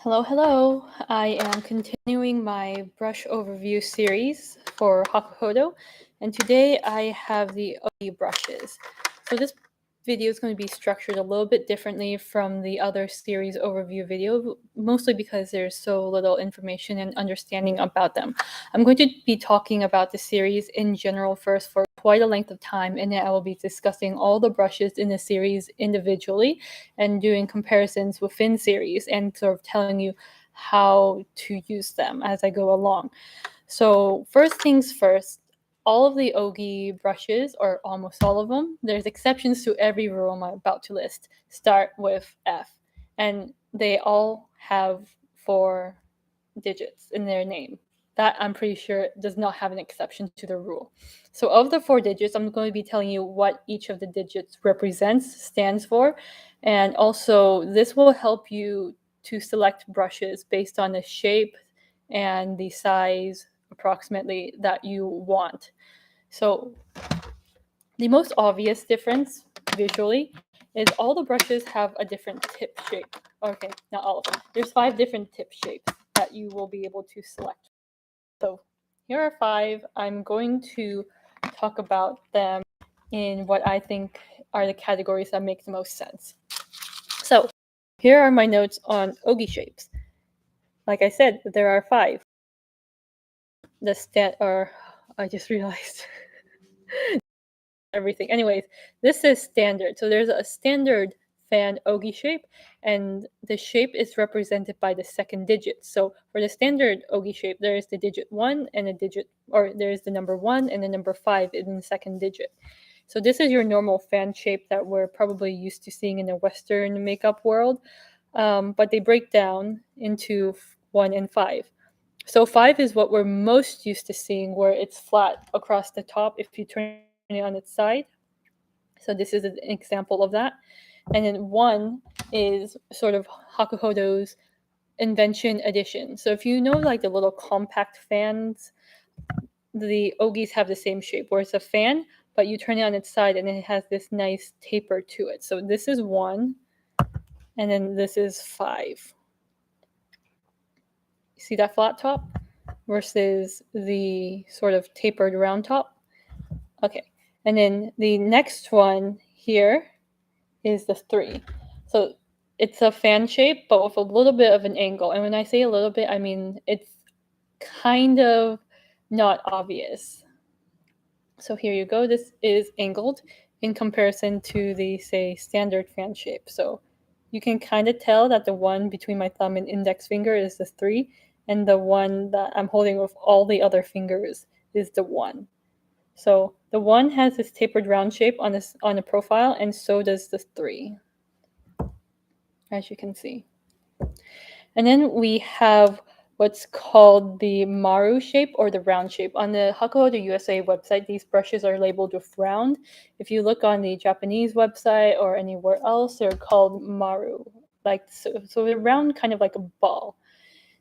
Hello. I am continuing my brush overview series for Hakuhodo, and today I have the Ougi brushes. So this video is going to be structured a little bit differently from the other series overview video, mostly because there's so little information and understanding about them. I'm going to be talking about the series in general first for quite a length of time, and then I will be discussing all the brushes in the series individually and doing comparisons within series and sort of telling you how to use them as I go along. So first things first, all of the Ougi brushes, or almost all of them, there's exceptions to every rule I'm about to list, start with F. And they all have 4 digits in their name. That I'm pretty sure does not have an exception to the rule. So of the 4 digits, I'm going to be telling you what each of the digits represents, stands for, and also this will help you to select brushes based on the shape and the size approximately that you want. So the most obvious difference visually is all the brushes have a different tip shape. Okay, not all of them. There's 5 different tip shapes that you will be able to select. So here are 5. I'm going to talk about them in what I think are the categories that make the most sense. So here are my notes on Ougi shapes. Like I said, there are 5. I just realized everything. Anyways, this is standard. So there's a standard fan Ougi shape, and the shape is represented by the second digit. So for the standard Ougi shape, there is the digit 1 and there's the number 1 and the number 5 in the second digit. So this is your normal fan shape that we're probably used to seeing in the Western makeup world, but they break down into 1 and 5. So 5 is what we're most used to seeing, where it's flat across the top if you turn it on its side. So this is an example of that. And then 1 is sort of Hakuhodo's invention edition. So if you know like the little compact fans, the Ougis have the same shape, where it's a fan, but you turn it on its side and it has this nice taper to it. So this is 1, and then this is 5. You see that flat top versus the sort of tapered round top? Okay, and then the next one here is the 3. So it's a fan shape, but with a little bit of an angle. And when I say a little bit, I mean it's kind of not obvious. So here you go. This is angled in comparison to the, say, standard fan shape. So you can kind of tell that the one between my thumb and index finger is the 3, and the one that I'm holding with all the other fingers is the 1. So the 1 has this tapered round shape on the profile, and so does the 3, as you can see. And then we have what's called the Maru shape, or the round shape. On the Hakuhodo USA website, these brushes are labeled with round. If you look on the Japanese website or anywhere else, they're called Maru. So they're round, kind of like a ball.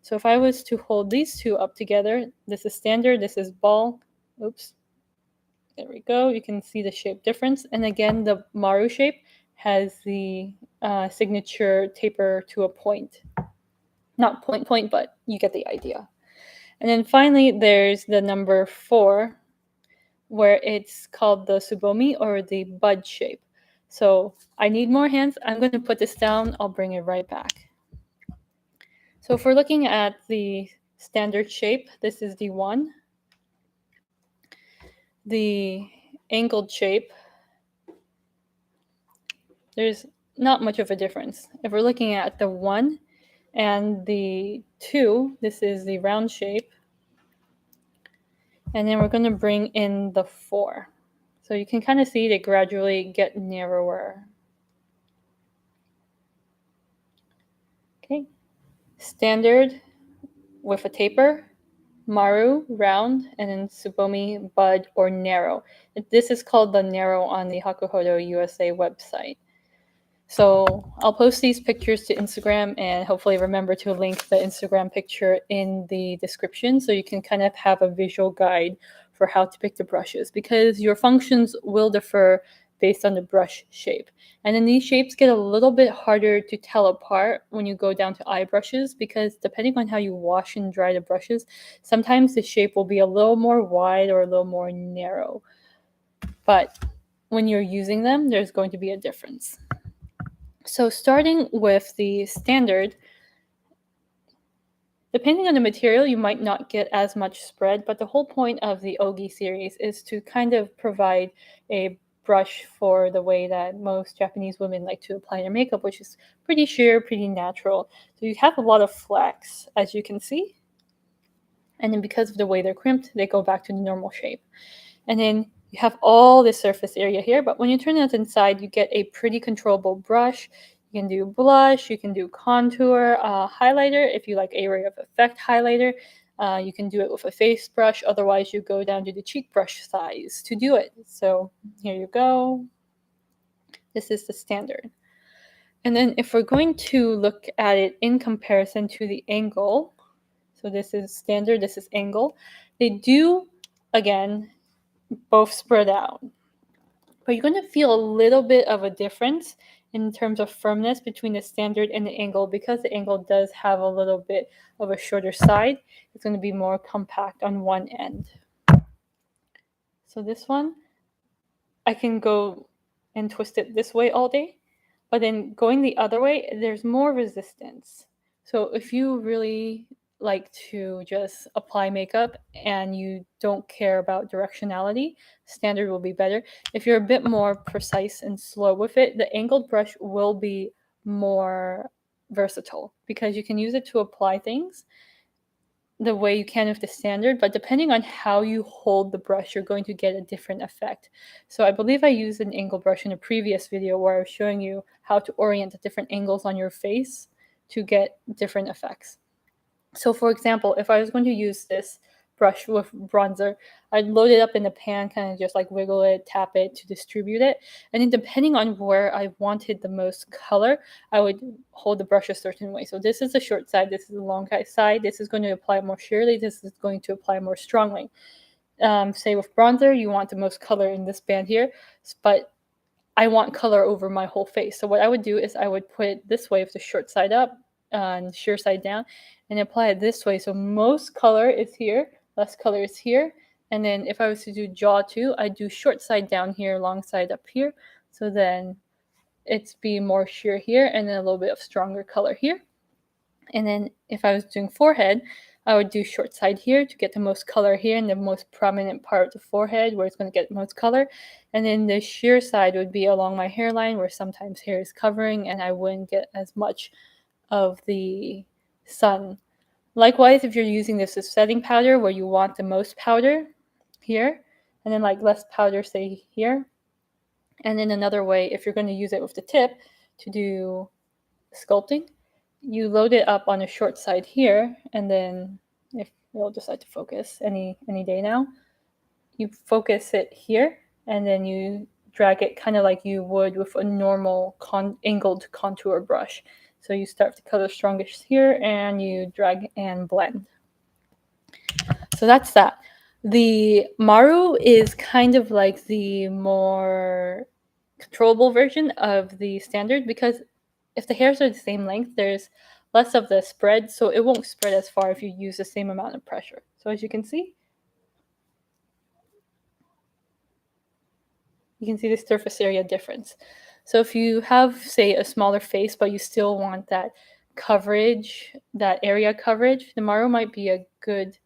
So if I was to hold these two up together, this is standard, this is ball. Oops. There we go. You can see the shape difference. And again, the Maru shape has the signature taper to a point. Not point, but you get the idea. And then finally, there's the number 4, where it's called the Tsubomi, or the bud shape. So I need more hands. I'm going to put this down. I'll bring it right back. So if we're looking at the standard shape, this is the 1. The angled shape, there's not much of a difference. If we're looking at the 1 and the 2, this is the round shape. And then we're going to bring in the 4. So you can kind of see they gradually get narrower. Okay. Standard with a taper, Maru, round, and then Tsubomi, bud, or narrow. This is called the narrow on the Hakuhodo USA website. So I'll post these pictures to Instagram, and hopefully remember to link the Instagram picture in the description so you can kind of have a visual guide for how to pick the brushes, because your functions will differ based on the brush shape. And then these shapes get a little bit harder to tell apart when you go down to eye brushes, because depending on how you wash and dry the brushes, sometimes the shape will be a little more wide or a little more narrow. But when you're using them, there's going to be a difference. So starting with the standard, depending on the material, you might not get as much spread, but the whole point of the Ougi series is to kind of provide a brush for the way that most Japanese women like to apply their makeup, which is pretty sheer, pretty natural. So you have a lot of flecks, as you can see. And then because of the way they're crimped, they go back to the normal shape. And then you have all this surface area here, but when you turn it inside, you get a pretty controllable brush. You can do blush, you can do contour, highlighter, if you like area of effect highlighter. You can do it with a face brush, otherwise you go down to the cheek brush size to do it. So here you go. This is the standard. And then if we're going to look at it in comparison to the angle, so this is standard, this is angle, they do, again, both spread out. But you're going to feel a little bit of a difference in terms of firmness between the standard and the angle, because the angle does have a little bit of a shorter side. It's going to be more compact on one end. So this one, I can go and twist it this way all day, but then going the other way, there's more resistance. So if you really like to just apply makeup and you don't care about directionality, standard will be better. If you're a bit more precise and slow with it, the angled brush will be more versatile, because you can use it to apply things the way you can with the standard, but depending on how you hold the brush, you're going to get a different effect. So I believe I used an angle brush in a previous video where I was showing you how to orient the different angles on your face to get different effects. So for example, if I was going to use this brush with bronzer, I'd load it up in the pan, kind of just like wiggle it, tap it to distribute it. And then depending on where I wanted the most color, I would hold the brush a certain way. So this is the short side, this is the long side, this is going to apply more sheerly, this is going to apply more strongly. Say with bronzer, you want the most color in this band here, but I want color over my whole face. So what I would do is I would put it this way with the short side up and sheer side down, and apply it this way. So most color is here, less color is here. And then if I was to do jaw too, I'd do short side down here, long side up here. So then it's be more sheer here, and then a little bit of stronger color here. And then if I was doing forehead, I would do short side here to get the most color here in the most prominent part of the forehead where it's going to get the most color. And then the sheer side would be along my hairline where sometimes hair is covering and I wouldn't get as much of the sun. Likewise, if you're using this as setting powder where you want the most powder here, and then like less powder, say here. And then another way, if you're going to use it with the tip to do sculpting, you load it up on a short side here, and then if you'll decide to focus any day now, you focus it here, and then you drag it kind of like you would with a normal angled contour brush. So you start with the color strongest here, and you drag and blend. So that's that. The Maru is kind of like the more controllable version of the standard, because if the hairs are the same length, there's less of the spread, so it won't spread as far if you use the same amount of pressure. So as you can see the surface area difference. So if you have, say, a smaller face, but you still want that coverage, that area coverage, the Maru might be a good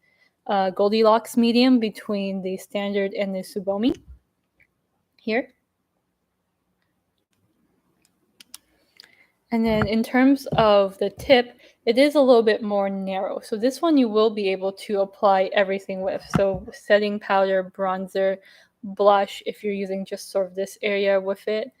Goldilocks medium between the standard and the Tsubomi here. And then in terms of the tip, it is a little bit more narrow. So this one you will be able to apply everything with. So setting powder, bronzer, blush, if you're using just sort of this area with it.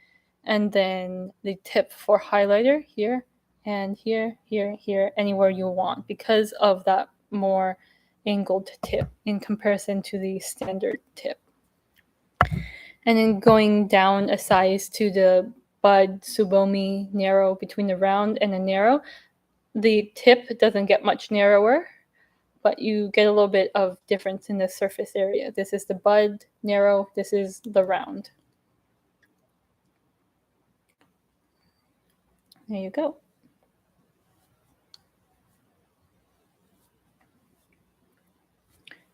And then the tip for highlighter here and here, here, here, anywhere you want, because of that more angled tip in comparison to the standard tip. And then going down a size to the bud Tsubomi narrow, between the round and the narrow, the tip doesn't get much narrower, but you get a little bit of difference in the surface area. This is the bud narrow, this is the round. There you go.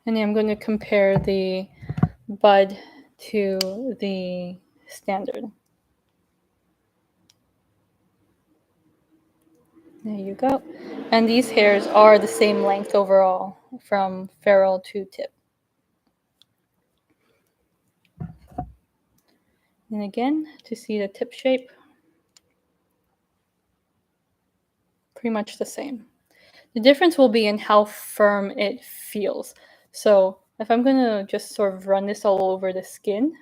And then I'm going to compare the bud to the standard. There you go. And these hairs are the same length overall from ferrule to tip. And again, to see the tip shape, pretty much the same. The difference will be in how firm it feels. So if I'm going to just sort of run this all over the skin,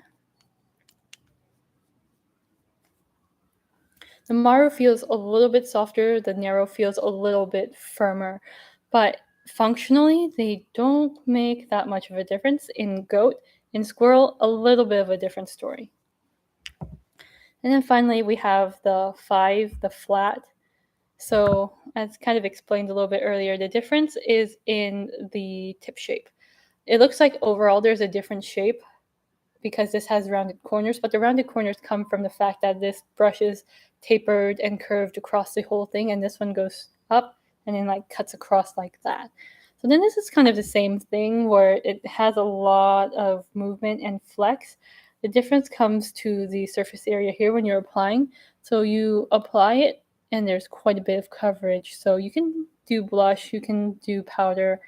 the Maru feels a little bit softer, the Narrow feels a little bit firmer, but functionally they don't make that much of a difference. In goat, in squirrel, a little bit of a different story. And then finally we have the 5, the flat. So as kind of explained a little bit earlier, the difference is in the tip shape. It looks like overall there's a different shape because this has rounded corners, but the rounded corners come from the fact that this brush is tapered and curved across the whole thing, and this one goes up and then like cuts across like that. So then this is kind of the same thing where it has a lot of movement and flex. The difference comes to the surface area here when you're applying. So you apply it and there's quite a bit of coverage. So you can do blush, you can do powder.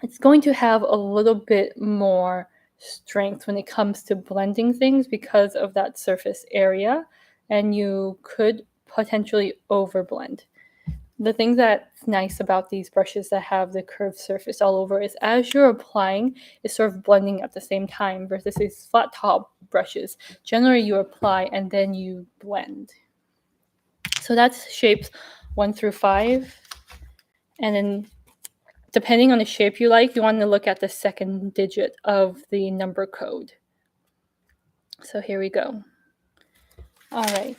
It's going to have a little bit more strength when it comes to blending things because of that surface area, and you could potentially overblend. The thing that's nice about these brushes that have the curved surface all over is as you're applying, it's sort of blending at the same time versus these flat top brushes. Generally, you apply and then you blend. So that's shapes 1 through 5. And then depending on the shape you like, you want to look at the second digit of the number code. So here we go. All right,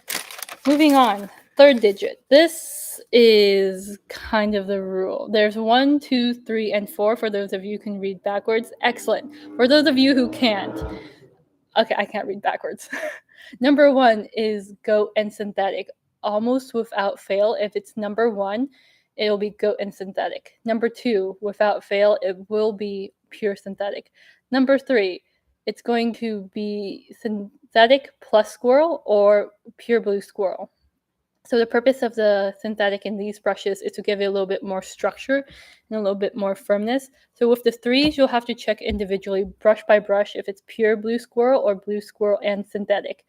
moving on. Third digit. This is kind of the rule. There's 1, 2, 3, and 4 for those of you who can read backwards. Excellent. For those of you who can't, okay, I can't read backwards. Number 1 is goat and synthetic. Almost without fail, if it's number 1, it'll be goat and synthetic. Number 2, without fail, it will be pure synthetic. Number 3, it's going to be synthetic plus squirrel or pure blue squirrel. So the purpose of the synthetic in these brushes is to give it a little bit more structure and a little bit more firmness. So with the 3s, you'll have to check individually, brush by brush, if it's pure blue squirrel or blue squirrel and synthetic.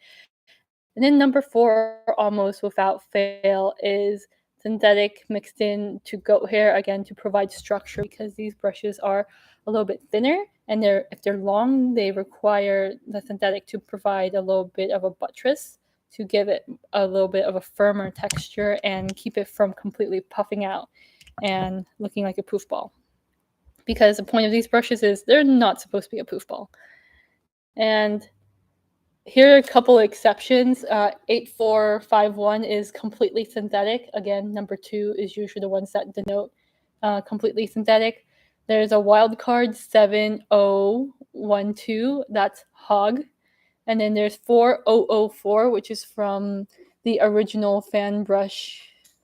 And then number 4, almost without fail, is synthetic mixed in to goat hair, again, to provide structure because these brushes are a little bit thinner, and if they're long, they require the synthetic to provide a little bit of a buttress to give it a little bit of a firmer texture and keep it from completely puffing out and looking like a poof ball. Because the point of these brushes is they're not supposed to be a poof ball. And here are a couple exceptions. 8451 is completely synthetic. Again, number 2 is usually the ones that denote completely synthetic. There's a wild card 7012, that's hog. And then there's 4004, which is from the original fan brush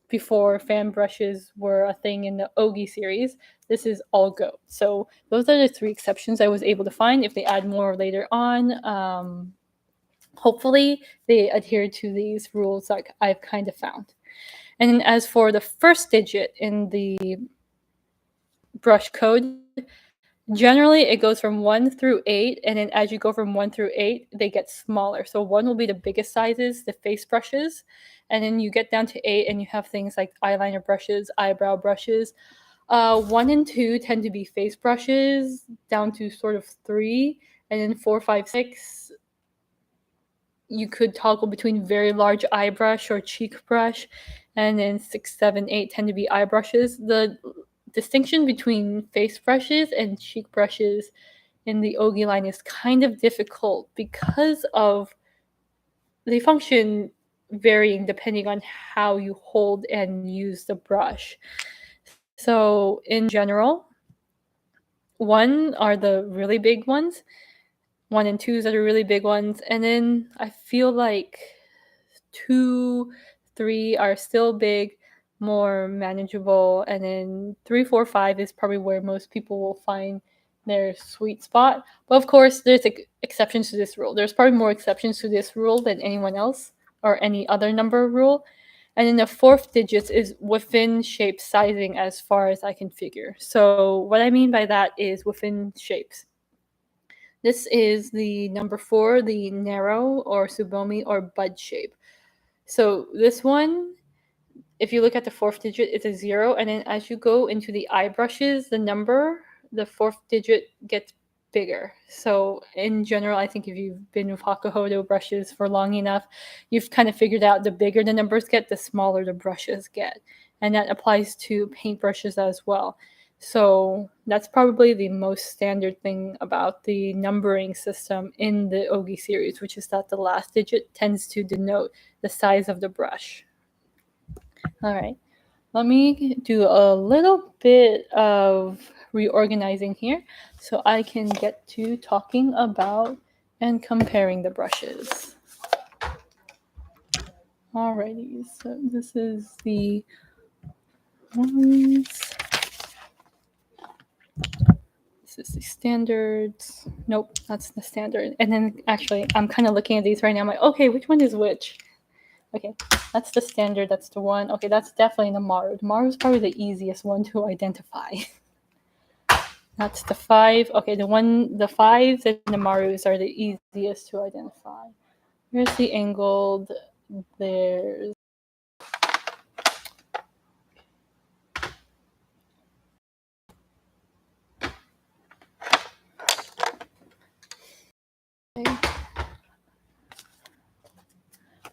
before fan brushes were a thing in the Ougi series. This is all goat. So those are the 3 exceptions I was able to find. If they add more later on, hopefully they adhere to these rules like I've kind of found. And as for the first digit in the brush code, generally it goes from 1 through 8, and then as you go from 1 through 8, they get smaller. So 1 will be the biggest sizes, the face brushes, and then you get down to 8 and you have things like eyeliner brushes, eyebrow brushes. 1 and 2 tend to be face brushes, down to sort of 3, and then 4, 5, 6, you could toggle between very large eye brush or cheek brush, and then 6, 7, 8 tend to be eye brushes. The distinction between face brushes and cheek brushes in the Ougi line is kind of difficult because of they function varying depending on how you hold and use the brush. So in general, 1 are the really big ones, 1 and 2s are the really big ones, and then I feel like 2, 3 are still big, more manageable, and then 3, 4, 5 is probably where most people will find their sweet spot. But of course, there's exceptions to this rule. There's probably more exceptions to this rule than anyone else or any other number rule. And then the fourth digit is within shape sizing as far as I can figure. So what I mean by that is within shapes. This is the number 4, the narrow or Tsubomi or bud shape. So this one, if you look at the fourth digit, it's a 0. And then as you go into the eye brushes, the fourth digit gets bigger. So in general, I think if you've been with Hakuhodo brushes for long enough, you've kind of figured out the bigger the numbers get, the smaller the brushes get. And that applies to paint brushes as well. So that's probably the most standard thing about the numbering system in the Ougi series, which is that the last digit tends to denote the size of the brush. All right, let me do a little bit of reorganizing here so I can get to talking about and comparing the brushes. Alrighty, so this is the ones. This is the standards. Nope, that's the standard. And then actually, I'm kind of looking at these right now. I'm like, okay, which one is which? Okay, that's the standard. That's the one. Okay, that's definitely the Maru. The Maru is probably the easiest one to identify. That's the 5. Okay, the 5s and the Marus are the easiest to identify. Here's the angled. There's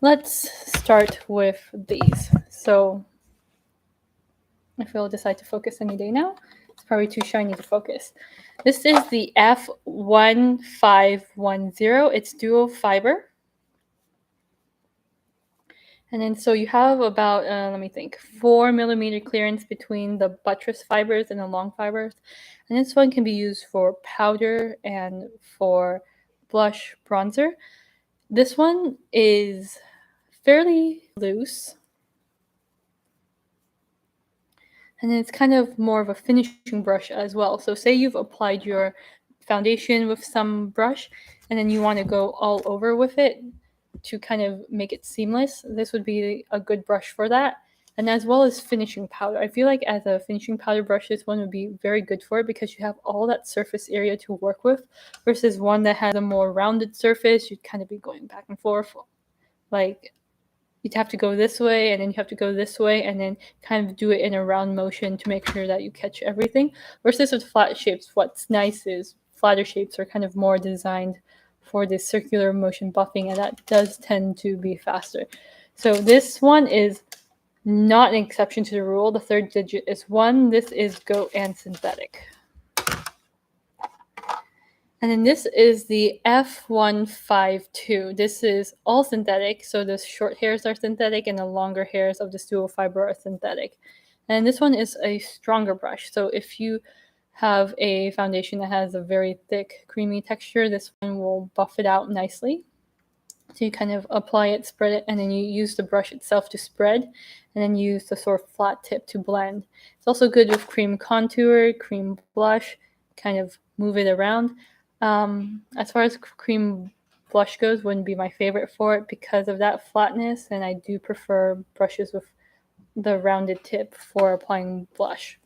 Let's start with these. So if we'll decide to focus any day now, it's probably too shiny to focus. This is the F1510. It's dual fiber. And then so you have about, let me think, 4 millimeter clearance between the buttress fibers and the long fibers. And this one can be used for powder and for blush bronzer. This one is fairly loose. And then it's kind of more of a finishing brush as well. So say you've applied your foundation with some brush and then you want to go all over with it to kind of make it seamless. This would be a good brush for that. And as well as finishing powder. I feel like as a finishing powder brush, this one would be very good for it because you have all that surface area to work with versus one that has a more rounded surface. You'd kind of be going back and forth. Like you'd have to go this way and then you have to go this way and then kind of do it in a round motion to make sure that you catch everything. Versus with flat shapes, what's nice is flatter shapes are kind of more designed for this circular motion buffing, and that does tend to be faster. So this one is not an exception to the rule. The third digit is 1. This is goat and synthetic. And then this is the F152. This is all synthetic, so the short hairs are synthetic and the longer hairs of the dual fiber are synthetic. And this one is a stronger brush. So if you have a foundation that has a very thick, creamy texture, this one will buff it out nicely. So you kind of apply it, spread it, and then you use the brush itself to spread, and then use the sort of flat tip to blend. It's also good with cream contour, cream blush, kind of move it around. As far as cream blush goes, wouldn't be my favorite for it because of that flatness, and I do prefer brushes with the rounded tip for applying blush.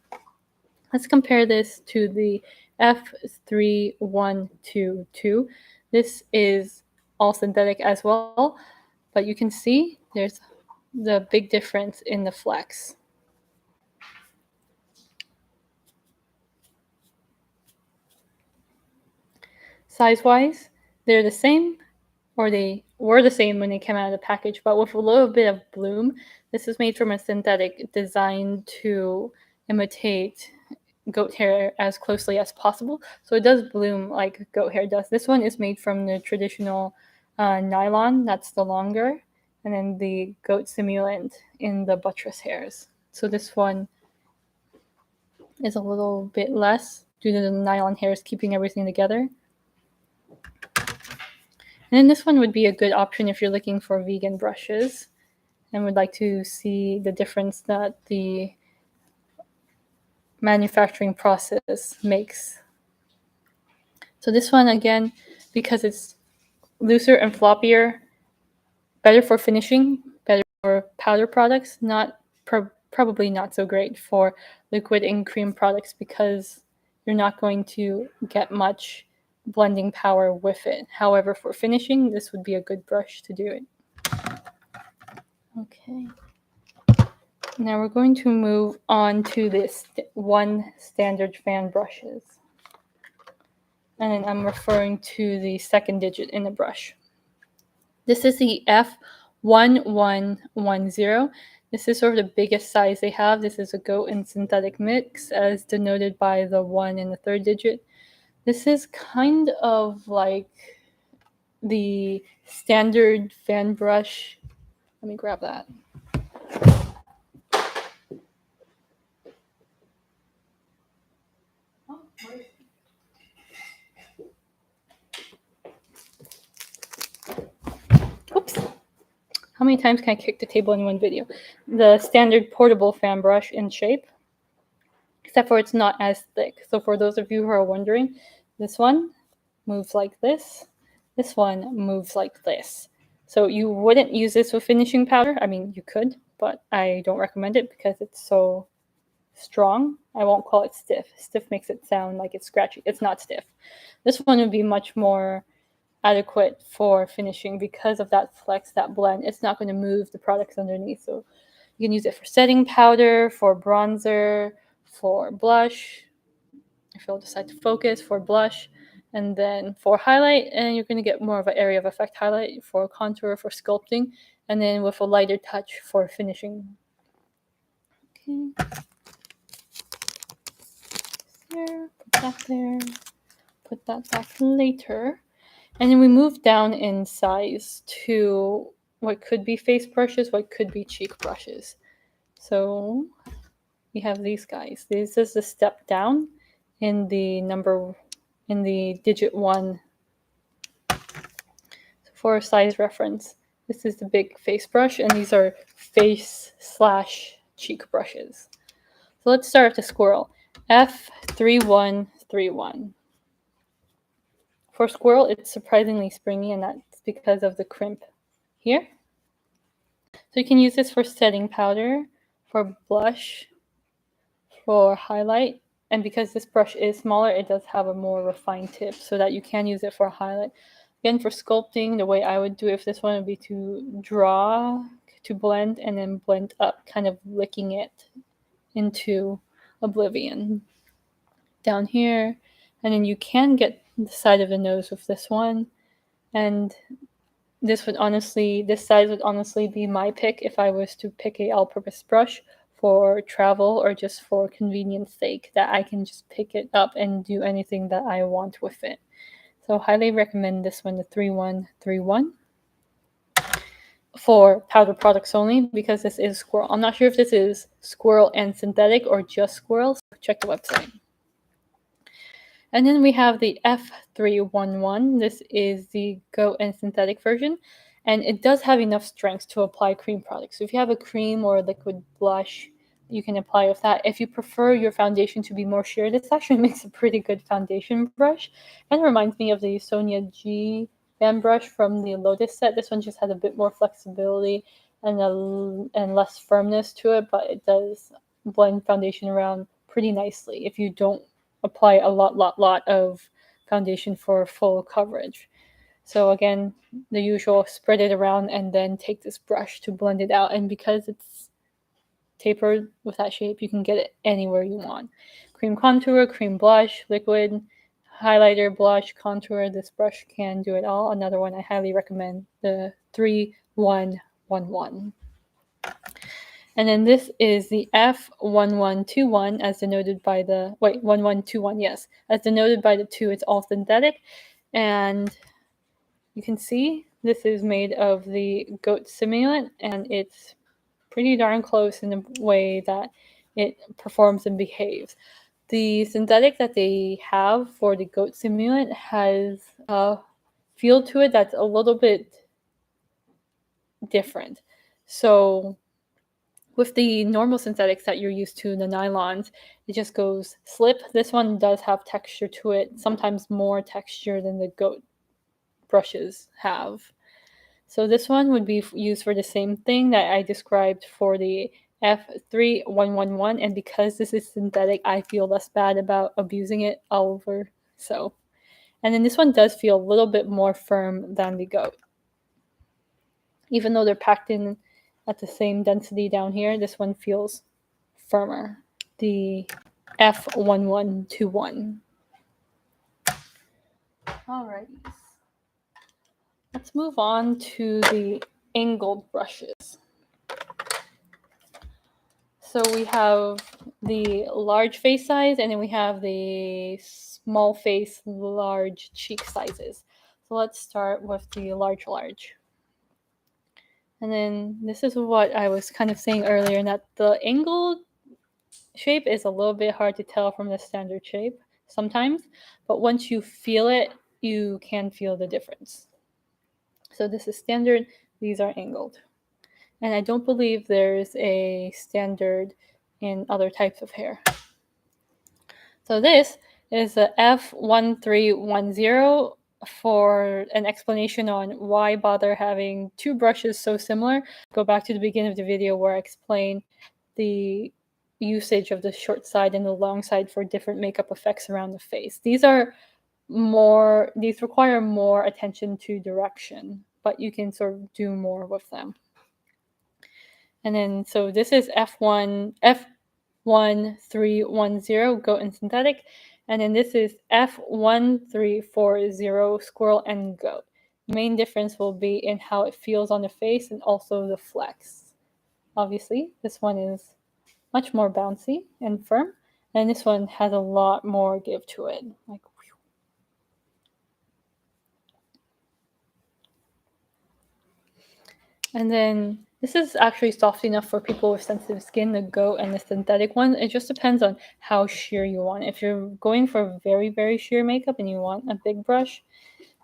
Let's compare this to the F3122. This is all synthetic as well, but you can see there's the big difference in the flex. Size-wise, they're the same, or they were the same when they came out of the package, but with a little bit of bloom. This is made from a synthetic designed to imitate goat hair as closely as possible. So it does bloom like goat hair does. This one is made from the traditional nylon, that's the longer, and then the goat simulant in the buttress hairs. So this one is a little bit less due to the nylon hairs keeping everything together. And then this one would be a good option if you're looking for vegan brushes and would like to see the difference that the manufacturing process makes. So this one, again, because it's looser and floppier, better for finishing, better for powder products, probably not so great for liquid and cream products because you're not going to get much blending power with it. However, for finishing, this would be a good brush to do it. Okay. Now we're going to move on to this one standard fan brushes. And then I'm referring to the second digit in the brush. This is the F1110. This is sort of the biggest size they have. This is a goat and synthetic mix as denoted by the 1 and the third digit. This is kind of like the standard fan brush. Let me grab that. Oops. How many times can I kick the table in one video? The standard portable fan brush in shape, except for it's not as thick. So for those of you who are wondering, this one moves like this. This one moves like this. So you wouldn't use this with finishing powder. I mean, you could, but I don't recommend it because it's so strong. I won't call it stiff. Stiff makes it sound like it's scratchy. It's not stiff. This one would be much more adequate for finishing because of that flex, that blend. It's not going to move the products underneath. So you can use it for setting powder, for bronzer, for blush, if you'll decide to focus, for blush, and then for highlight, and you're going to get more of an area of effect highlight, for contour, for sculpting, and then with a lighter touch for finishing. Okay. There, put that there, put that back later. And then we move down in size to what could be face brushes, what could be cheek brushes. So we have these guys. This is the step down in the digit 1. So for size reference, this is the big face brush, and these are face/cheek brushes. So let's start with the squirrel. F3131. For squirrel, it's surprisingly springy, and that's because of the crimp here. So you can use this for setting powder, for blush, for highlight, and because this brush is smaller, it does have a more refined tip so that you can use it for highlight. Again, for sculpting, the way I would do it, if this one would be to draw, to blend, and then blend up, kind of licking it into oblivion. Down here, and then you can get the side of the nose with this one, and this size would honestly be my pick if I was to pick a all-purpose brush for travel or just for convenience sake, that I can just pick it up and do anything that I want with it. So highly recommend this one, the 3131, for powder products only, because this is squirrel. I'm not sure if this is squirrel and synthetic or just squirrel, so check the website. And then we have the F311. This is the goat and synthetic version, and it does have enough strength to apply cream products. So if you have a cream or a liquid blush, you can apply with that. If you prefer your foundation to be more sheer, this actually makes a pretty good foundation brush. Kind of reminds me of the Sonia G fan brush from the Lotus set. This one just has a bit more flexibility and less firmness to it, but it does blend foundation around pretty nicely if you don't apply a lot of foundation for full coverage. So again, the usual, spread it around and then take this brush to blend it out. And because it's tapered with that shape, you can get it anywhere you want. Cream contour, cream blush, liquid, highlighter, blush, contour. This brush can do it all. Another one I highly recommend, the 3111. And then this is the F1121 as denoted by the, 1121, yes. As denoted by the 2, it's all synthetic. And you can see this is made of the goat simulant, and it's pretty darn close in the way that it performs and behaves. The synthetic that they have for the goat simulant has a feel to it that's a little bit different. So with the normal synthetics that you're used to, the nylons, it just goes slip. This one does have texture to it, sometimes more texture than the goat brushes have. So this one would be used for the same thing that I described for the F3111, and because this is synthetic, I feel less bad about abusing it all over. So, and then this one does feel a little bit more firm than the goat. Even though they're packed in at the same density down here, this one feels firmer. The F1121. Alrighty. Let's move on to the angled brushes. So we have the large face size, and then we have the small face, large cheek sizes. So let's start with the large. And then this is what I was kind of saying earlier, that the angled shape is a little bit hard to tell from the standard shape sometimes, but once you feel it, you can feel the difference. So this is standard, these are angled. And I don't believe there's a standard in other types of hair. So this is the F1310 for an explanation on why bother having two brushes so similar. Go back to the beginning of the video where I explain the usage of the short side and the long side for different makeup effects around the face. These require more attention to direction, but you can sort of do more with them. And then, so this is F1310 goat and synthetic. And then this is F1340 squirrel and goat. The main difference will be in how it feels on the face and also the flex. Obviously, this one is much more bouncy and firm, and this one has a lot more give to it. Like, whew. And then this is actually soft enough for people with sensitive skin, the goat and the synthetic one. It just depends on how sheer you want. If you're going for very, very sheer makeup and you want a big brush,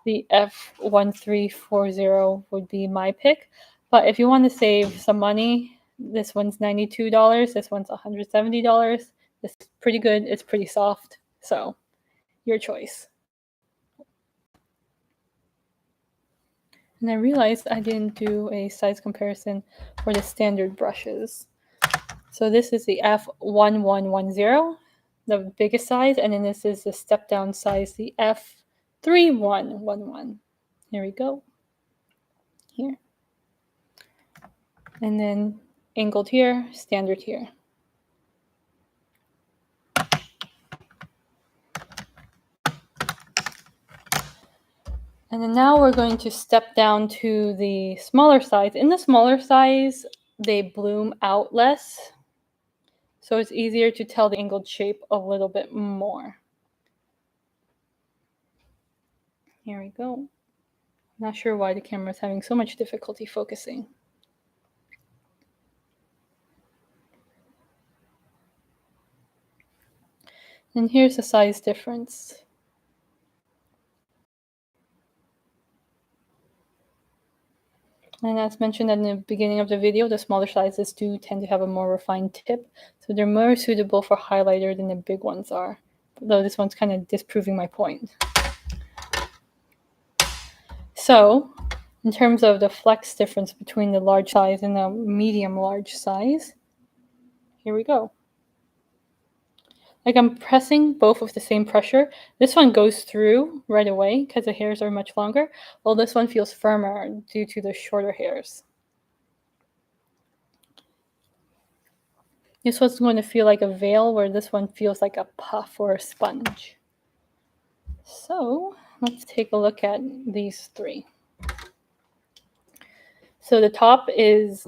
the F1340 would be my pick. But if you want to save some money, this one's $92, this one's $170. This is pretty good, it's pretty soft, so your choice. And I realized I didn't do a size comparison for the standard brushes. So this is the F1110, the biggest size, and then this is the step down size, the F3111. Here we go. Here. And then angled here, standard here. And then now we're going to step down to the smaller size. In the smaller size, they bloom out less, so it's easier to tell the angled shape a little bit more. Here we go. Not sure why the camera is having so much difficulty focusing. And here's the size difference. And as mentioned in the beginning of the video, the smaller sizes do tend to have a more refined tip, so they're more suitable for highlighter than the big ones are, though this one's kind of disproving my point. So, in terms of the flex difference between the large size and the medium large size, here we go. Like, I'm pressing both with the same pressure. This one goes through right away because the hairs are much longer, while this one feels firmer due to the shorter hairs. This one's going to feel like a veil, where this one feels like a puff or a sponge. So let's take a look at these three. So the top is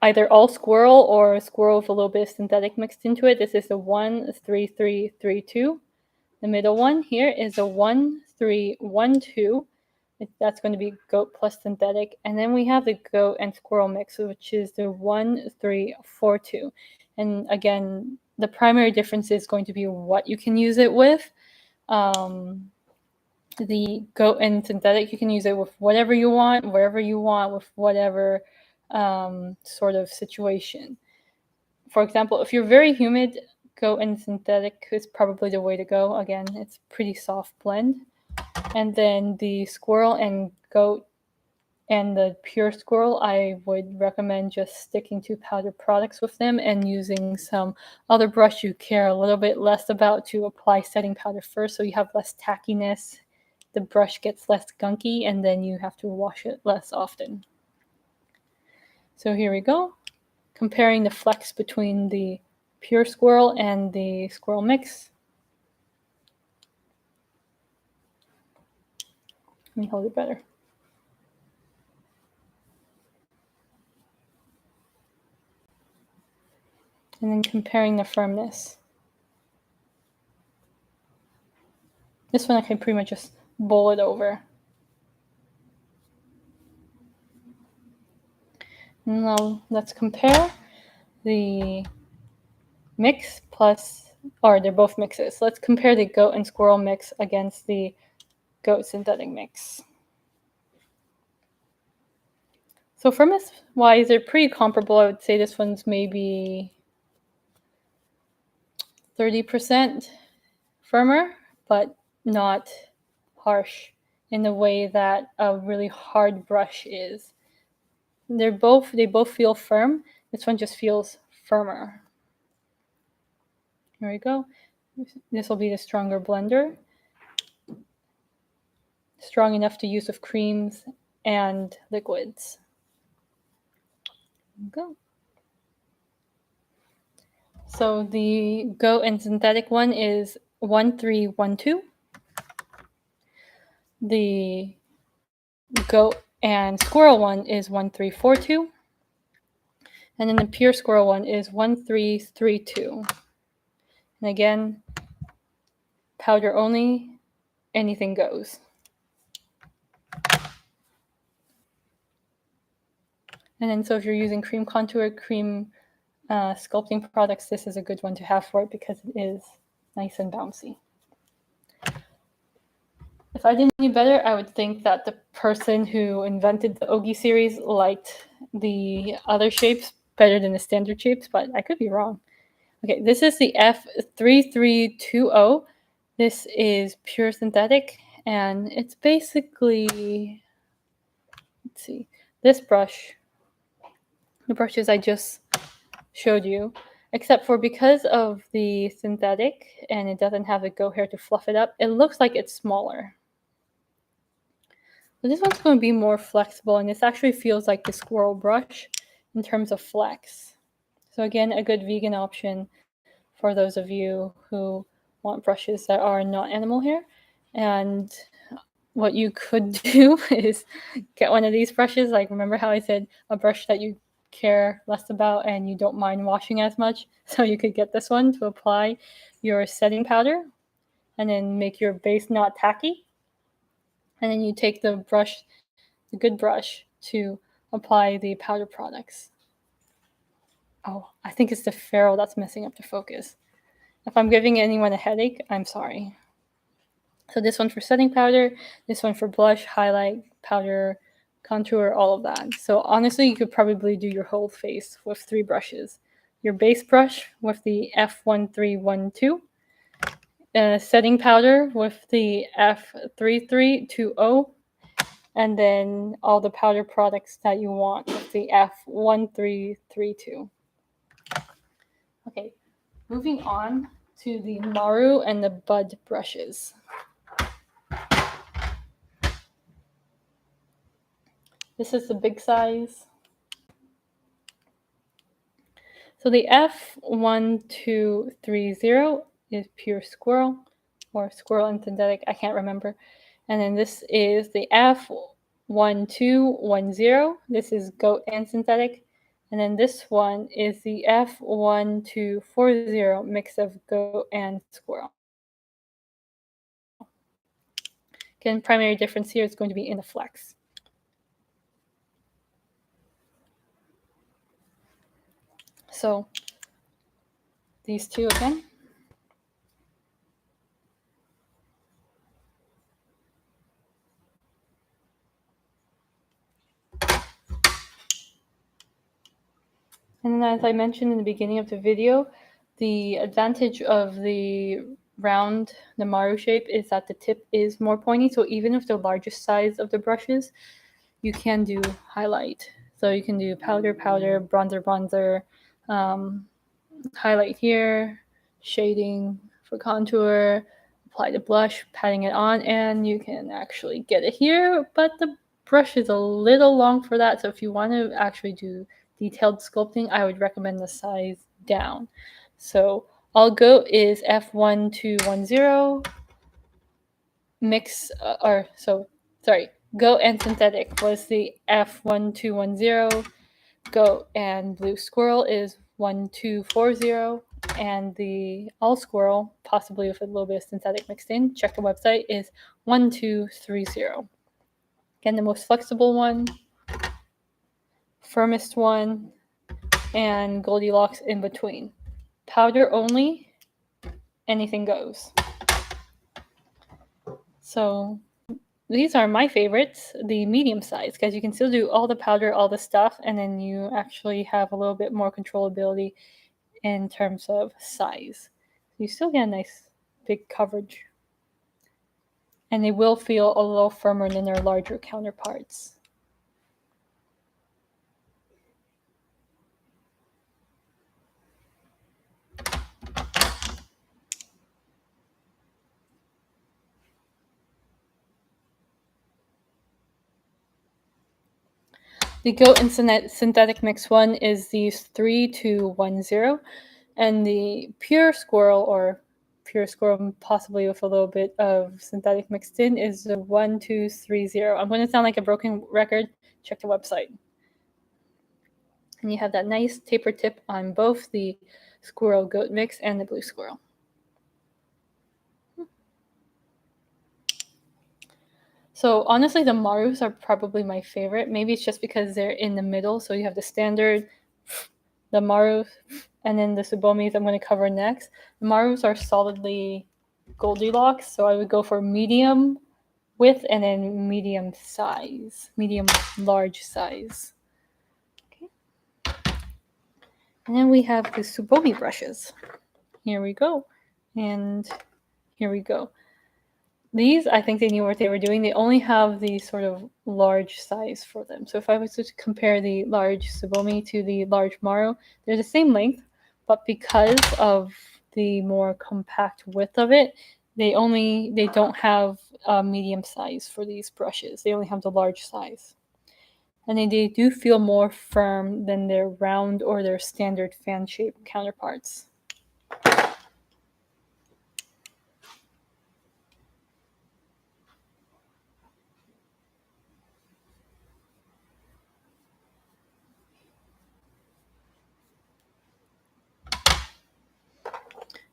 either all squirrel or squirrel with a little bit of synthetic mixed into it. This is the 13332. The middle one here is a 1312. That's going to be goat plus synthetic. And then we have the goat and squirrel mix, which is the 1342. And again, the primary difference is going to be what you can use it with. the goat and synthetic, you can use it with whatever you want, wherever you want, with whatever sort of situation. For example, if you're very humid, goat and synthetic is probably the way to go. Again, it's pretty soft blend. And then the squirrel and goat and the pure squirrel, I would recommend just sticking to powder products with them and using some other brush you care a little bit less about to apply setting powder first, so you have less tackiness, the brush gets less gunky, and then you have to wash it less often. So here we go, comparing the flex between the pure squirrel and the squirrel mix. Let me hold it better. And then comparing the firmness. This one I can pretty much just bowl it over. Now let's compare the mix plus, or they're both mixes. Let's compare the goat and squirrel mix against the goat synthetic mix. So firmness wise, they're pretty comparable. I would say this one's maybe 30% firmer, but not harsh in the way that a really hard brush is. They both feel firm. This one just feels firmer. Here we go. This will be the stronger blender. Strong enough to use with creams and liquids. There we go. So the goat and synthetic one is 1312. The goat and squirrel one is 1342. And then the pure squirrel one is 1332. And again, powder only, anything goes. And then so if you're using cream contour, cream sculpting products, this is a good one to have for it because it is nice and bouncy. If I did any better, I would think that the person who invented the Ougi series liked the other shapes better than the standard shapes, but I could be wrong. Okay, this is the F3320. This is pure synthetic, and it's basically, let's see, this brush, the brushes I just showed you, except for because of the synthetic and it doesn't have the goat hair to fluff it up, it looks like it's smaller. So this one's going to be more flexible, and this actually feels like the squirrel brush in terms of flex. So again, a good vegan option for those of you who want brushes that are not animal hair. And what you could do is get one of these brushes. Like, remember how I said a brush that you care less about and you don't mind washing as much? So you could get this one to apply your setting powder and then make your base not tacky. And then you take the brush, the good brush, to apply the powder products. Oh, I think it's the ferrule that's messing up the focus. If I'm giving anyone a headache, I'm sorry. So this one for setting powder, this one for blush, highlight, powder, contour, all of that. So honestly, you could probably do your whole face with 3 brushes. Your base brush with the F1312, setting powder with the F3320, and then all the powder products that you want with the F1332. Okay, moving on to the Maru and the Bud brushes. This is the big size. So the F1230 is pure squirrel, or squirrel and synthetic, I can't remember. And then this is the F1210. This is goat and synthetic. And then this one is the F1240, mix of goat and squirrel. Again, primary difference here is going to be in the flex. So these two again. And then, as I mentioned in the beginning of the video, the advantage of the round, the Maru shape, is that the tip is more pointy. So even with the largest size of the brushes, you can do highlight. So you can do powder, bronzer, highlight here, shading for contour, apply the blush, patting it on, and you can actually get it here, but the brush is a little long for that. So if you want to actually do detailed sculpting, I would recommend the size down. So all Go is F1210, mix, Go and synthetic was the F1210, Go and blue squirrel is 1240, and the all squirrel, possibly with a little bit of synthetic mixed in, check the website, is 1230. Again, the most flexible one, firmest one, and Goldilocks in between. Powder only, anything goes. So these are my favorites, the medium size, because you can still do all the powder, all the stuff, and then you actually have a little bit more controllability in terms of size. You still get a nice big coverage. And they will feel a little firmer than their larger counterparts. The Go and synthetic mix one is these 3210, and the pure squirrel, or pure squirrel possibly with a little bit of synthetic mixed in, is the 1230. I'm going to sound like a broken record. Check the website. And you have that nice taper tip on both the squirrel goat mix and the blue squirrel. So honestly, the Marus are probably my favorite. Maybe it's just because they're in the middle. So you have the standard, the Maru, and then the Tsubomis I'm going to cover next. The Marus are solidly Goldilocks, so I would go for medium width and then medium size, medium large size. Okay. And then we have the Tsubomi brushes. Here we go. And here we go. These, I think they knew what they were doing. They only have the sort of large size for them. So if I was to compare the large Tsubomi to the large Maru, they're the same length, but because of the more compact width of it, they don't have a medium size for these brushes. They only have the large size. And they do feel more firm than their round or their standard fan shape counterparts.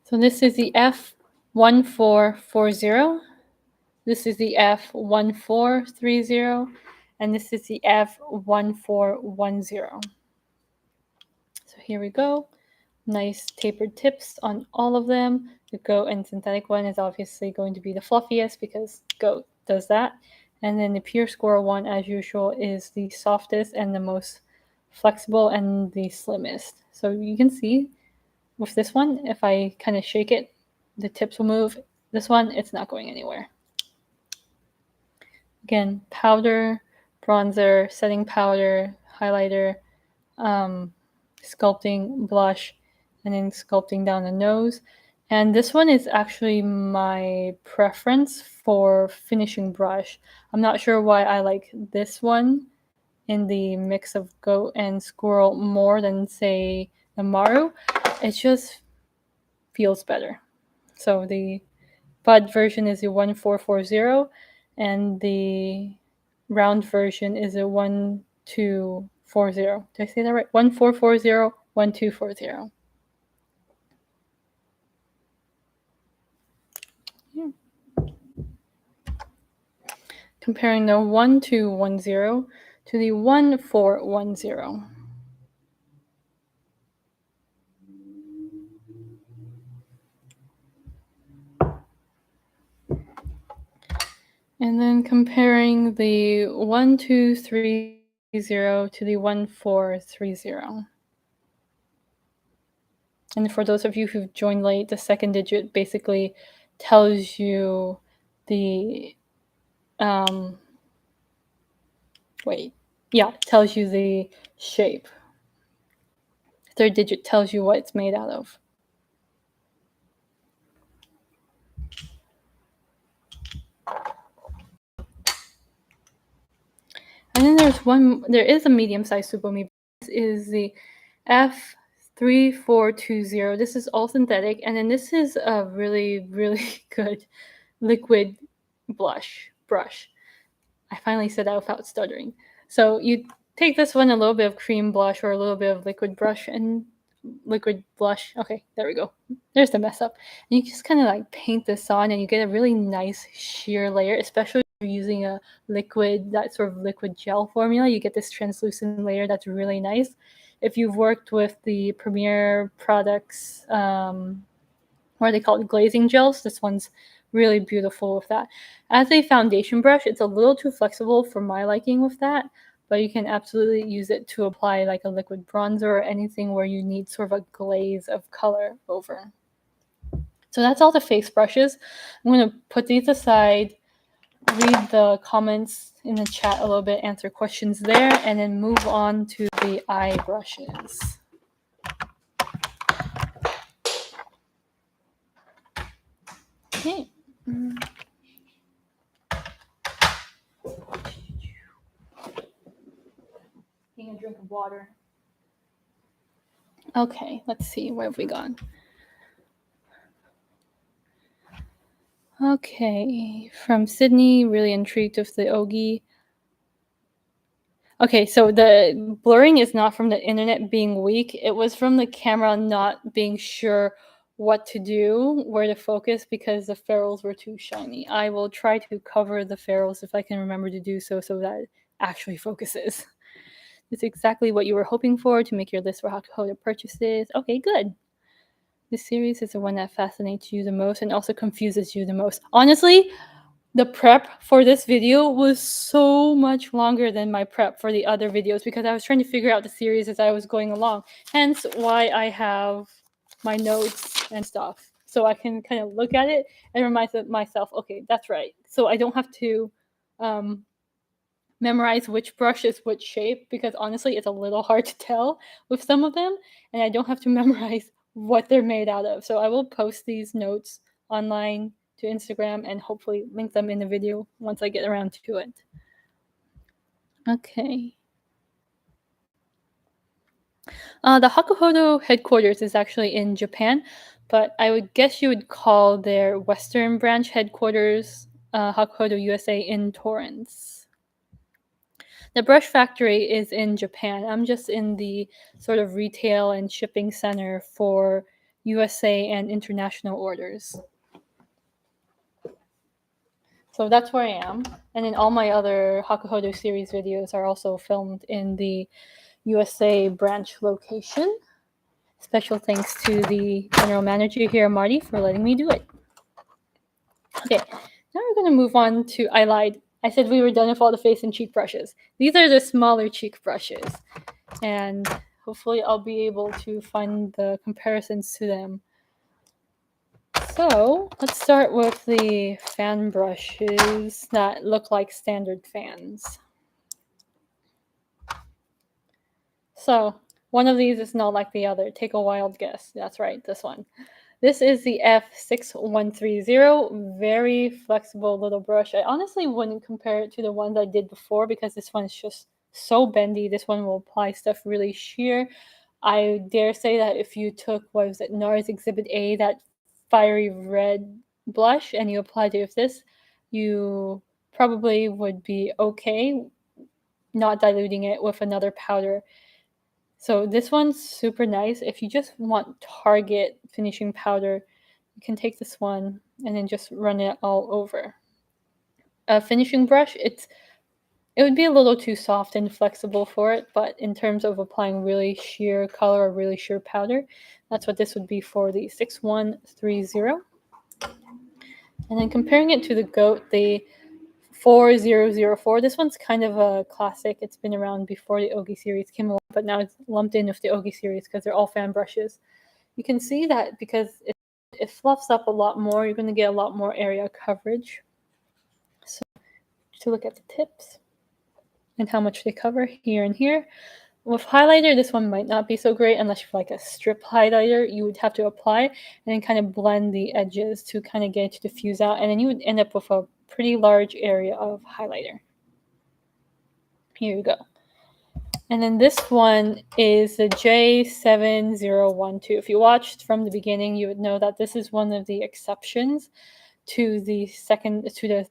So this is the F1440. This is the F1430. And this is the F1410. So here we go. Nice tapered tips on all of them. The Goat and synthetic one is obviously going to be the fluffiest because Goat does that. And then the pure squirrel one, as usual, is the softest and the most flexible and the slimmest. So you can see with this one, if I kind of shake it, the tips will move. This one, it's not going anywhere. Again, powder, bronzer, setting powder, highlighter, sculpting, blush, and then sculpting down the nose. And this one is actually my preference for finishing brush. I'm not sure why I like this one in the mix of goat and squirrel more than, say, the Maru. It just feels better. So the bud version is a 1440, and the round version is a 1240. Did I say that right? 1440, 1240. Yeah. Comparing the 1210 to the 1410. And then comparing the 1230 to the 1430. And for those of you who've joined late, the second digit basically tells you the tells you the shape. Third digit tells you what it's made out of. And then there is a medium-sized Tsubomi. This is the F3420. This is all synthetic, and then this is a really, really good liquid brush. I finally said that without stuttering. So you take this one, a little bit of cream blush or a little bit of liquid blush. Okay, there we go. There's the mess up. And you just kind of like paint this on and you get a really nice sheer layer, especially if you're using a liquid, that sort of liquid gel formula. You get this translucent layer that's really nice. If you've worked with the Premier products, what are they called, glazing gels, this one's really beautiful with that. As a foundation brush, it's a little too flexible for my liking with that, but you can absolutely use it to apply like a liquid bronzer or anything where you need sort of a glaze of color over. So that's all the face brushes. I'm going to put these aside, read the comments in the chat a little bit, answer questions there, and then move on to the eye brushes. Okay. Taking a drink of water. Okay, let's see, where have we gone? Okay, from Sydney, really intrigued with the Ougi. Okay, so the blurring is not from the internet being weak. It was from the camera not being sure what to do, where to focus, because the ferrules were too shiny. I will try to cover the ferrules if I can remember to do so that it actually focuses. It's exactly what you were hoping for to make your list for Hakuhodo purchases. Okay, good. This series is the one that fascinates you the most and also confuses you the most. Honestly, the prep for this video was so much longer than my prep for the other videos because I was trying to figure out the series as I was going along. Hence why I have my notes and stuff. So I can kind of look at it and remind myself, okay, that's right. So I don't have to memorize which brush is which shape because honestly, it's a little hard to tell with some of them. And I don't have to memorize what they're made out of. So I will post these notes online to Instagram and hopefully link them in the video once I get around to it. Okay. The Hakuhodo headquarters is actually in Japan, but I would guess you would call their Western branch headquarters Hakuhodo USA in Torrance. The brush factory is in Japan. I'm just in the sort of retail and shipping center for USA and international orders. So that's where I am. And then all my other Hakuhodo series videos are also filmed in the USA branch location. Special thanks to the general manager here, Marty, for letting me do it. Okay, now we're going to move on to, I lied. I said we were done with all the face and cheek brushes. These are the smaller cheek brushes. And hopefully I'll be able to find the comparisons to them. So let's start with the fan brushes that look like standard fans. So one of these is not like the other. Take a wild guess. That's right, this one. This is the F6130, very flexible little brush. I honestly wouldn't compare it to the ones I did before because this one is just so bendy. This one will apply stuff really sheer. I dare say that if you took, what was it, NARS Exhibit A, that fiery red blush, and you applied it with this, you probably would be okay not diluting it with another powder. So this one's super nice. If you just want Target finishing powder, you can take this one and then just run it all over. A finishing brush, it would be a little too soft and flexible for it, but in terms of applying really sheer color or really sheer powder, that's what this would be for the 6130. And then comparing it to the GOAT, the 4004. This one's kind of a classic. It's been around before the Ougi series came along, but now it's lumped in with the Ougi series because they're all fan brushes. you can see that because it fluffs up a lot more, you're going to get a lot more area coverage. So to look at the tips and how much they cover here and here. With highlighter, this one might not be so great unless you're like a strip highlighter. You would have to apply and then kind of blend the edges to kind of get it to diffuse out, and then you would end up with a pretty large area of highlighter. Here you go. And then this one is the J7012. If you watched from the beginning, you would know that this is one of the exceptions to the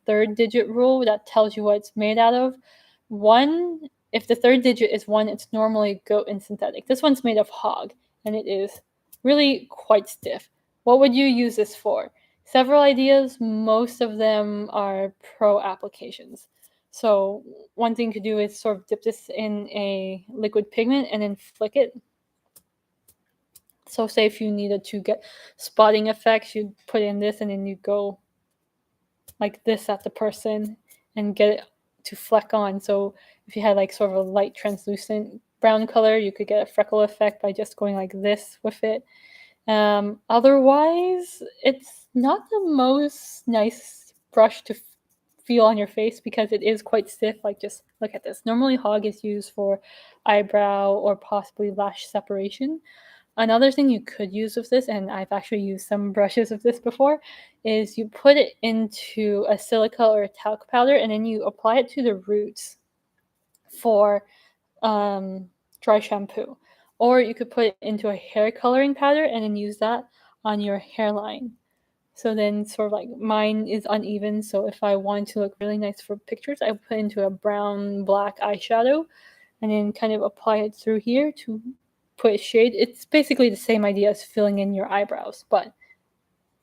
third digit rule that tells you what it's made out of. One, if the third digit is 1, it's normally goat and synthetic. This one's made of hog, and it is really quite stiff. What would you use this for? Several ideas. Most of them are pro applications. So one thing to do is sort of dip this in a liquid pigment and then flick it. So say if you needed to get spotting effects, you'd put in this and then you go like this at the person and get it to fleck on. So if you had like sort of a light translucent brown color, you could get a freckle effect by just going like this with it. Otherwise, it's not the most nice brush to feel on your face because it is quite stiff. Like, just look at this. Normally hog is used for eyebrow or possibly lash separation. Another thing you could use with this, and I've actually used some brushes of this before, is you put it into a silica or a talc powder and then you apply it to the roots for dry shampoo. Or you could put it into a hair coloring powder and then use that on your hairline. So then sort of like mine is uneven, so if I want to look really nice for pictures, I put it into a brown black eyeshadow and then kind of apply it through here to put a shade. It's basically the same idea as filling in your eyebrows, but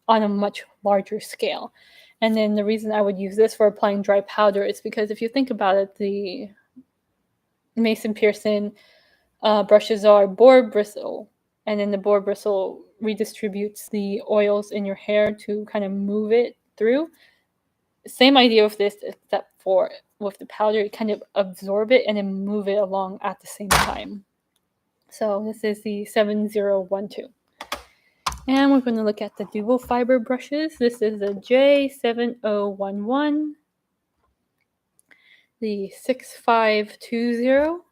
on a much larger scale. And then the reason I would use this for applying dry powder is because if you think about it, the Mason Pearson brushes are boar bristle, and then the boar bristle redistributes the oils in your hair to kind of move it through. Same idea with this, except for with the powder, you kind of absorb it and then move it along at the same time. So this is the 7012. And we're going to look at the dual fiber brushes. This is the J7011, the 6520,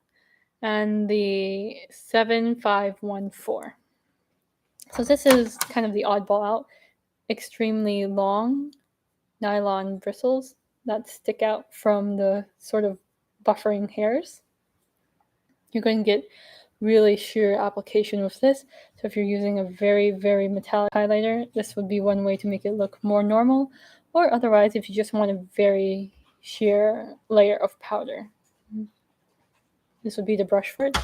and the 7514. So this is kind of the oddball out. Extremely long nylon bristles that stick out from the sort of buffering hairs. You're going to get really sheer application with this. So if you're using a very, very metallic highlighter, this would be one way to make it look more normal. Or otherwise, if you just want a very sheer layer of powder, this would be the brush for it.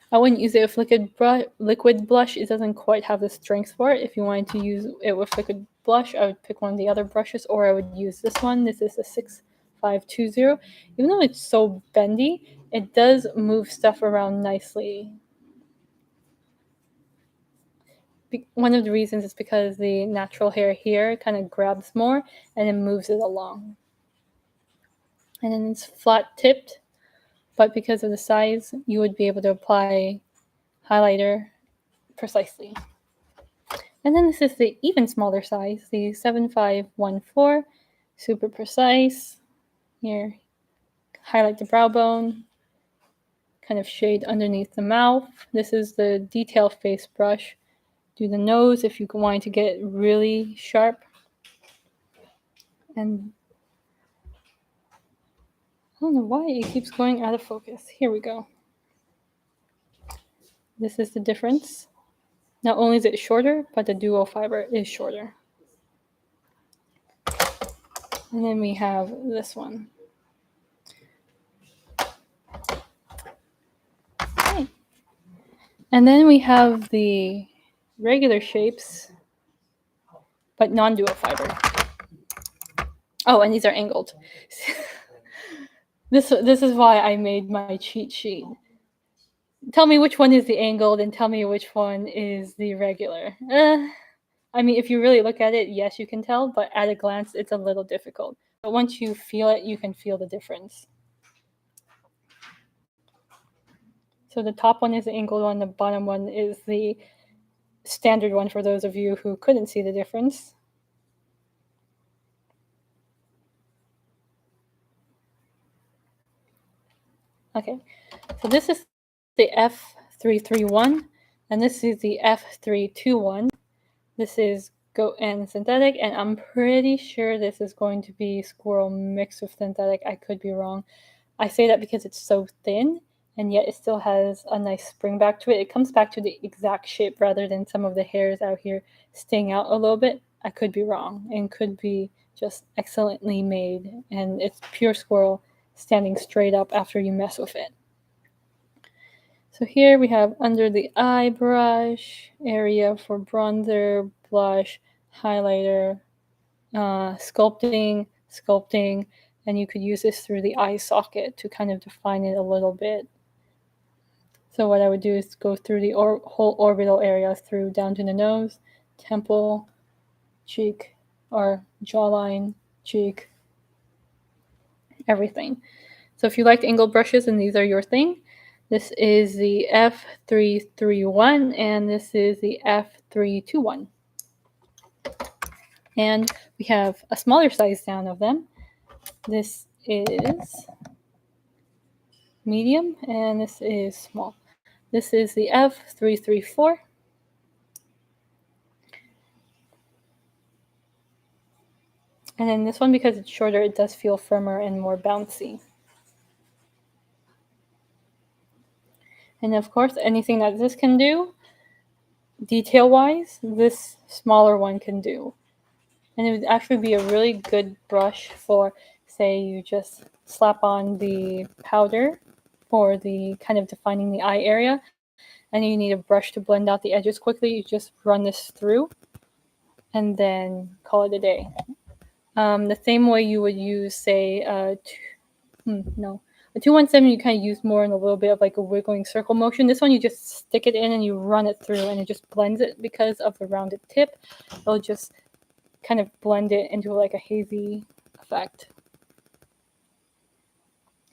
I wouldn't use it with liquid blush. It doesn't quite have the strength for it. If you wanted to use it with liquid blush, I would pick one of the other brushes, or I would use this one. This is a 6520. Even though it's so bendy, it does move stuff around nicely. One of the reasons is because the natural hair here kind of grabs more and then moves it along. And then it's flat tipped, but because of the size, you would be able to apply highlighter precisely. And then this is the even smaller size, the 7514, super precise. Here, highlight the brow bone, kind of shade underneath the mouth. This is the detail face brush. Do the nose if you want to get really sharp. And I don't know why it keeps going out of focus. Here we go. This is the difference. Not only is it shorter, but the dual fiber is shorter. And then we have this one. Okay. And then we have the regular shapes, but non-dual fiber. Oh, and these are angled. This is why I made my cheat sheet. Tell me which one is the angled and tell me which one is the regular. I mean, if you really look at it, yes, you can tell, but at a glance, it's a little difficult. But once you feel it, you can feel the difference. So the top one is the angled one, the bottom one is the standard one for those of you who couldn't see the difference. Okay, so this is the F331, and this is the F321. This is goat and synthetic, and I'm pretty sure this is going to be squirrel mixed with synthetic. I could be wrong. I say that because it's so thin, and yet it still has a nice spring back to it. It comes back to the exact shape rather than some of the hairs out here staying out a little bit. I could be wrong, and could be just excellently made, and it's pure squirrel standing straight up after you mess with it. So here we have under the eye brush area for bronzer, blush, highlighter, sculpting, and you could use this through the eye socket to kind of define it a little bit. So what I would do is go through the whole orbital area through down to the nose, temple, cheek, or jawline, cheek, everything. So if you liked angled brushes and these are your thing, this is the F331 and this is the F321. And we have a smaller size down of them. This is medium and this is small. This is the F334. And then this one, because it's shorter, it does feel firmer and more bouncy. And of course, anything that this can do, detail-wise, this smaller one can do. And it would actually be a really good brush for, say, you just slap on the powder for the kind of defining the eye area, and you need a brush to blend out the edges quickly. You just run this through and then call it a day. The same way you would use, say, a 217, you kind of use more in a little bit of like a wiggling circle motion. This one, you just stick it in and you run it through, and it just blends it because of the rounded tip. It'll just kind of blend it into like a hazy effect.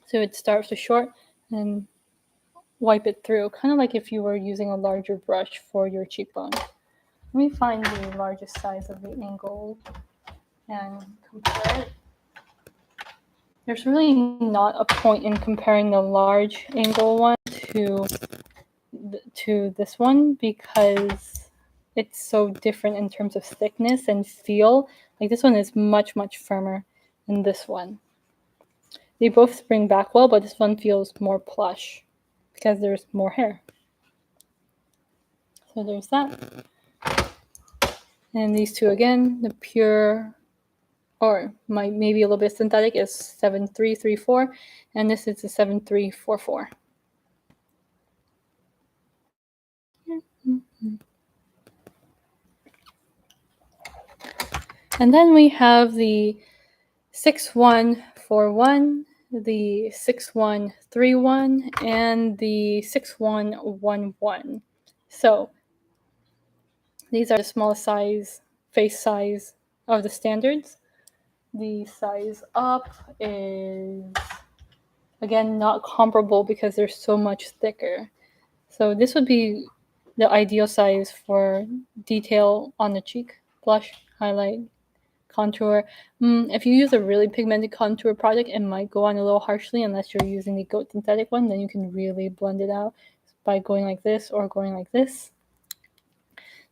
So it starts with short and wipe it through, kind of like if you were using a larger brush for your cheekbone. Let me find the largest size of the angle and compare it. There's really not a point in comparing the large angle one to this one because it's so different in terms of thickness and feel. Like this one is much, much firmer than this one. They both spring back well, but this one feels more plush because there's more hair. So there's that. And these two again, the pure, or maybe a little bit synthetic, is 7334, and this is the 7344. And then we have the 6141, the 6131, and the 6111. So these are the smallest size, face size of the standards. The size up is, again, not comparable because they're so much thicker. So this would be the ideal size for detail on the cheek, blush, highlight, contour. If you use a really pigmented contour product, it might go on a little harshly unless you're using the goat synthetic one. Then you can really blend it out by going like this or going like this.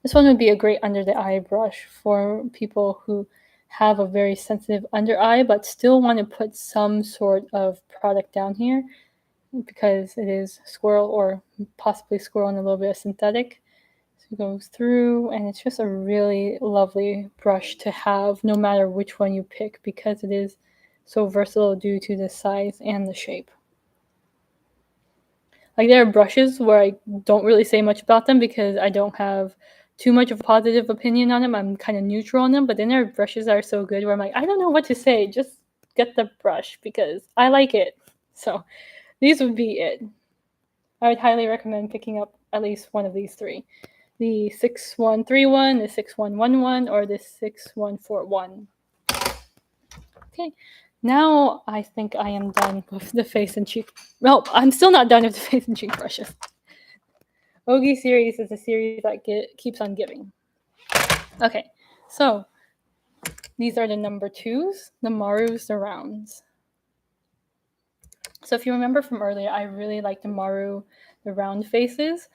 This one would be a great under the eye brush for people who have a very sensitive under eye but still want to put some sort of product down here because it is squirrel or possibly squirrel and a little bit of synthetic. So it goes through, and it's just a really lovely brush to have no matter which one you pick because it is so versatile due to the size and the shape. Like there are brushes where I don't really say much about them because I don't have too much of a positive opinion on them. I'm kind of neutral on them, but then there are brushes that are so good where I'm like, I don't know what to say. Just get the brush because I like it. So these would be it. I would highly recommend picking up at least one of these three. The 6131, the 6111, or the 6141. Okay, now I think I am done with the face and cheek. Well, I'm still not done with the face and cheek brushes. Ougi series is a series that keeps on giving. Okay, so these are the number 2s, the Marus, the rounds. So if you remember from earlier, I really like the Maru, the round faces.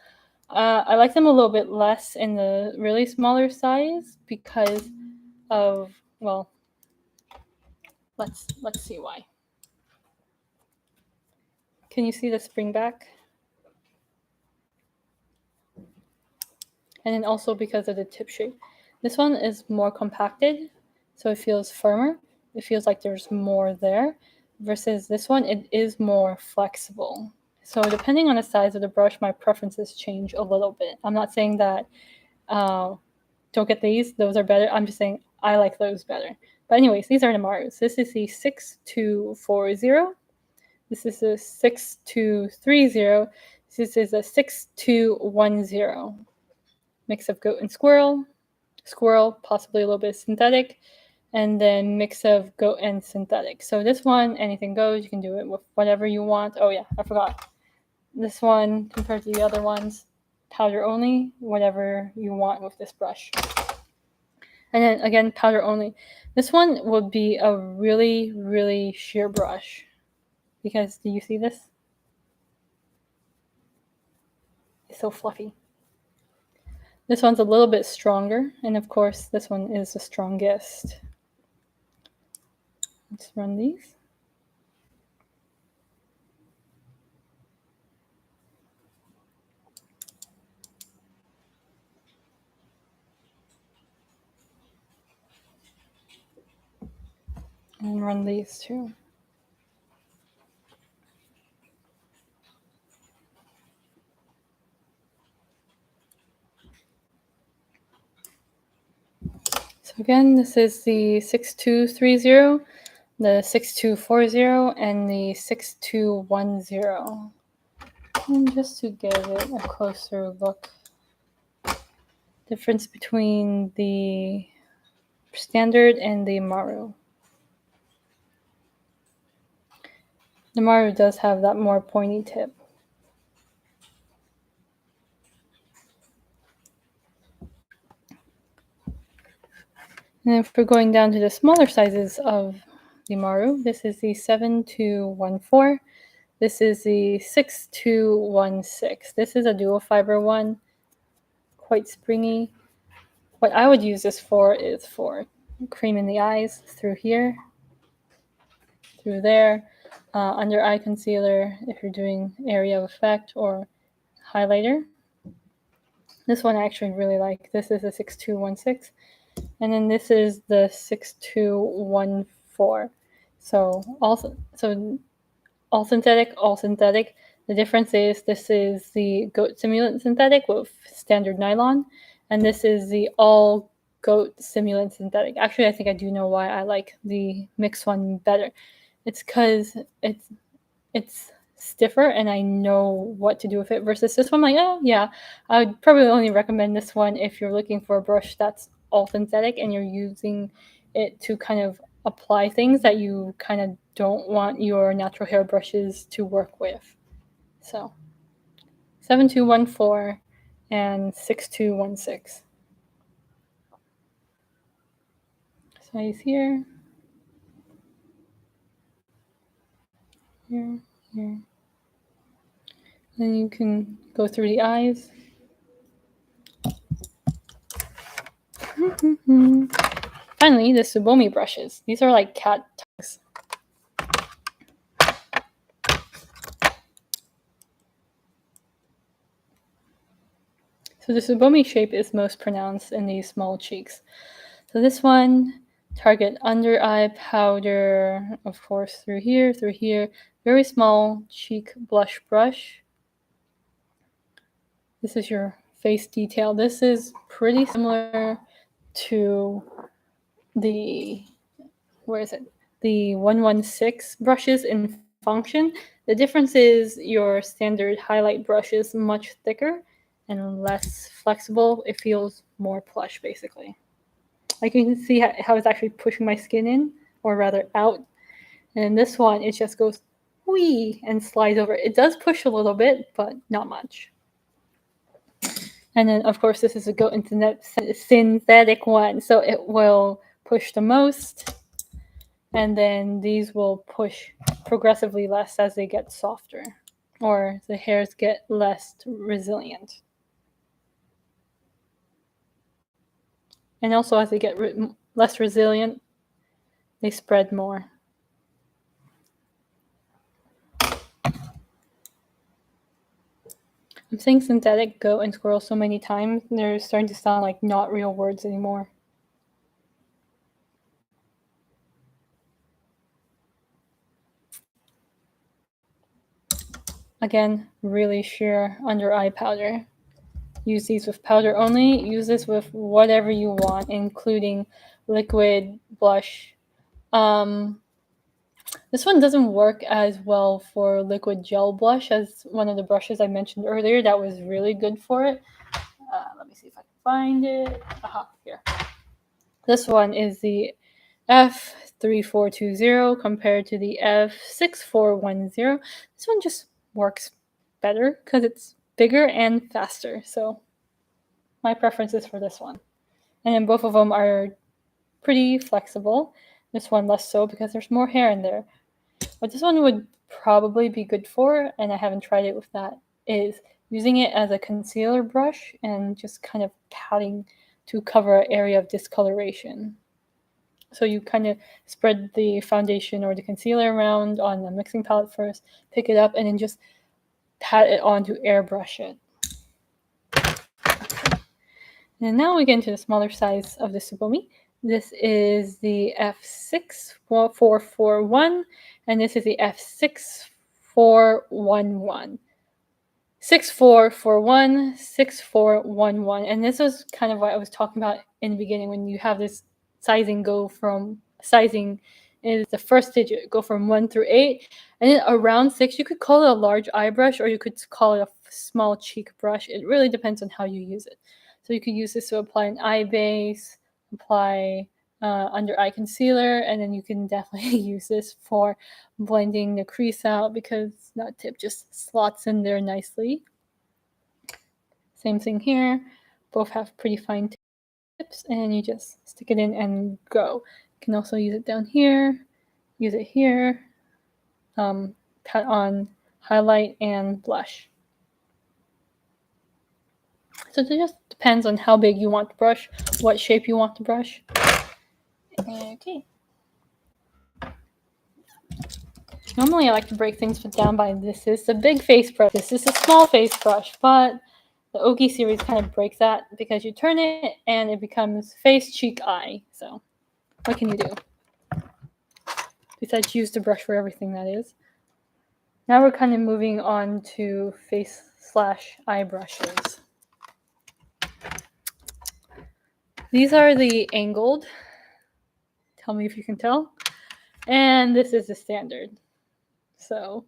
I like them a little bit less in the really smaller size because of, well, let's see why. Can you see the spring back? And then also because of the tip shape. This one is more compacted, so it feels firmer. It feels like there's more there, versus this one, it is more flexible. So depending on the size of the brush, my preferences change a little bit. I'm not saying that don't get these, those are better. I'm just saying I like those better. But anyways, these are the Marus. This is the 6240. This is a 6230. This is a 6210. Mix of goat and squirrel, possibly a little bit of synthetic, and then mix of goat and synthetic. So this one, anything goes. You can do it with whatever you want. Oh yeah, I forgot. This one, compared to the other ones, powder only, whatever you want with this brush. And then again, powder only. This one would be a really, really sheer brush. Because, do you see this? It's so fluffy. This one's a little bit stronger, and of course, this one is the strongest. Let's run these. And run these too. So again, this is the 6230, the 6240, and the 6210. And just to give it a closer look, difference between the standard and the Maru. The Maru does have that more pointy tip. And if we're going down to the smaller sizes of the Maru, this is the 7214. This is the 6216. This is a dual fiber one, quite springy. What I would use this for is for cream in the eyes through here, through there, under eye concealer if you're doing area of effect, or highlighter. This one I actually really like. This is a 6216. And then this is the 6214. So all synthetic, all synthetic. The difference is this is the goat simulant synthetic with standard nylon, and this is the all goat simulant synthetic. Actually, I think I do know why I like the mixed one better. It's because it's stiffer and I know what to do with it, versus this one, like, oh yeah, I would probably only recommend this one if you're looking for a brush that's all synthetic and you're using it to kind of apply things that you kind of don't want your natural hair brushes to work with. So 7214 and 6216. Size here, here, here. Then you can go through the eyes. Finally, the Tsubomi brushes. These are like cat tongues. So the Tsubomi shape is most pronounced in these small cheeks. So this one, target under eye powder, of course, through here, very small cheek blush brush. This is your face detail. This is pretty similar to the, the 116 brushes in function. The difference is your standard highlight brush is much thicker and less flexible. It feels more plush, basically. Like you can see how it's actually pushing my skin in, or rather out. And this one, it just goes whee and slides over. It does push a little bit, but not much. And then, of course, this is a Go Internet synthetic one, so it will push the most, and then these will push progressively less as they get softer, or the hairs get less resilient. And also, as they get less resilient, they spread more. I'm saying synthetic, goat, and squirrel so many times, they're starting to sound like not real words anymore. Again, really sheer under eye powder. Use these with powder only. Use this with whatever you want, including liquid blush. This one doesn't work as well for liquid gel blush as one of the brushes I mentioned earlier that was really good for it. Let me see if I can find it. Aha, here. This one is the F3420 compared to the F6410. This one just works better because it's bigger and faster. So my preference is for this one. And then both of them are pretty flexible. This one less so because there's more hair in there. What this one would probably be good for, and I haven't tried it with that, is using it as a concealer brush and just kind of patting to cover an area of discoloration. So you kind of spread the foundation or the concealer around on the mixing palette first, pick it up, and then just pat it on to airbrush it. And now we get into the smaller size of the Tsubomi. This is the F6441, and this is the F6411. 6441, 6411. And this was kind of what I was talking about in the beginning when you have this sizing is the first digit, go from 1 through 8. And then around 6, you could call it a large eye brush or you could call it a small cheek brush. It really depends on how you use it. So you could use this to apply an eye base, apply under eye concealer, and then you can definitely use this for blending the crease out because that tip just slots in there nicely. Same thing here. Both have pretty fine tips, and you just stick it in and go. You can also use it down here, use it here, pat on highlight and blush. So it just depends on how big you want the brush, what shape you want the brush. Okay. Normally I like to break things down by this is the big face brush, this is a small face brush, but the Ougi series kind of breaks that because you turn it and it becomes face, cheek, eye. So what can you do? Besides use the brush for everything, that is. Now we're kind of moving on to face/eye brushes. These are the angled. Tell me if you can tell. And this is the standard. So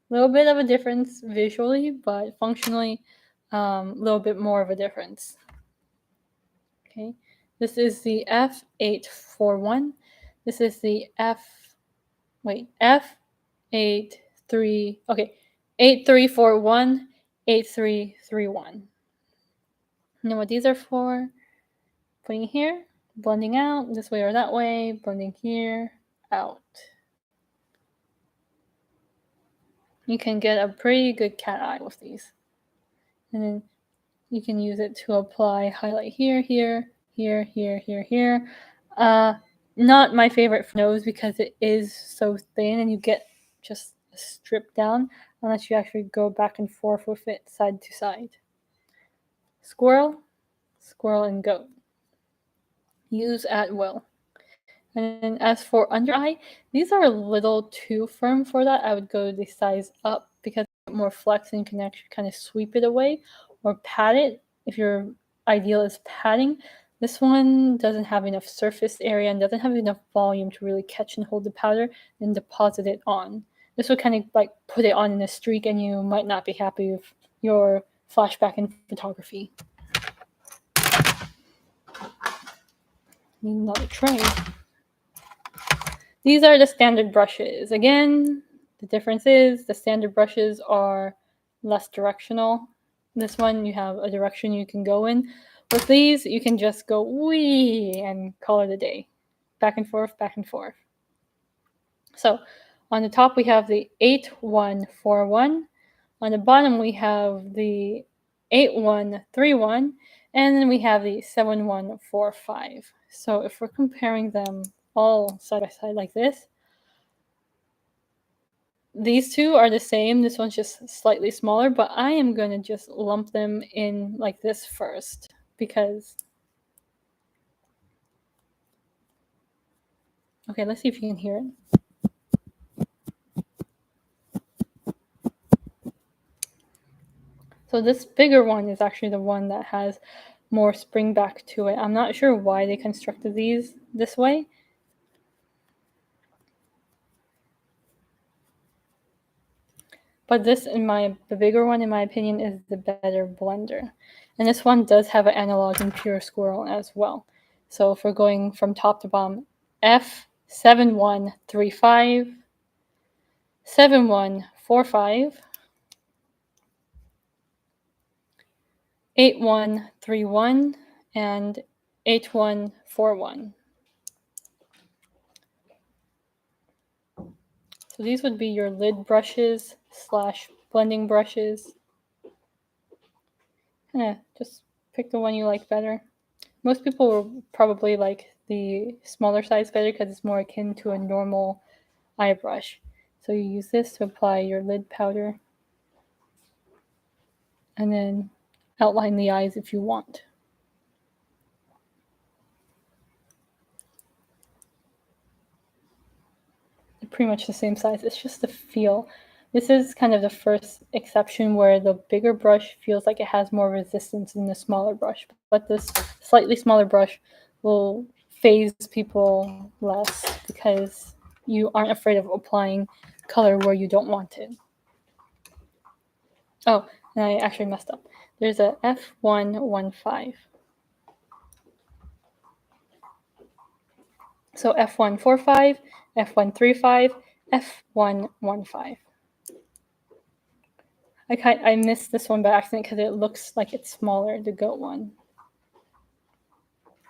a little bit of a difference visually, but functionally a little bit more of a difference. Okay, this is the F841. This is the F8341, 8331. You know what these are for? Putting here, blending out this way or that way, blending here, out. You can get a pretty good cat eye with these. And then you can use it to apply highlight here, here, here, here, here, here. Not my favorite for nose because it is so thin and you get just a strip down unless you actually go back and forth with it side to side. Squirrel, squirrel, and goat. Use at will. And as for under eye, these are a little too firm for that. I would go the size up because it's more flex and you can actually kind of sweep it away or pat it if your ideal is patting. This one doesn't have enough surface area and doesn't have enough volume to really catch and hold the powder and deposit it on. This would kind of like put it on in a streak and you might not be happy with your flashback in photography. Need another tray. These are the standard brushes. Again, the difference is the standard brushes are less directional This one, you have a direction you can go in. With these, you can just go wee and call it a day. Back and forth, back and forth. So on the top, we have the 8141. On the bottom, we have the 8131. And then we have the 7145. So if we're comparing them all side by side like this, these two are the same. This one's just slightly smaller, but I am going to just lump them in like this first because... Okay, let's see if you can hear it. So this bigger one is actually the one that has more spring back to it. I'm not sure why they constructed these this way. But this, the bigger one, in my opinion, is the better blender. And this one does have an analog and pure squirrel as well. So if we're going from top to bottom, F7135, 7145, 8131, and 8141. So these would be your lid brushes / blending brushes. Just pick the one you like better. Most people will probably like the smaller size better because it's more akin to a normal eye brush. So you use this to apply your lid powder and then outline the eyes if you want. They're pretty much the same size. It's just the feel. This is kind of the first exception where the bigger brush feels like it has more resistance than the smaller brush. But this slightly smaller brush will phase people less because you aren't afraid of applying color where you don't want it. Oh, and I actually messed up. There's a F115. So F145, F135, F115. I missed this one by accident because it looks like it's smaller, the goat one.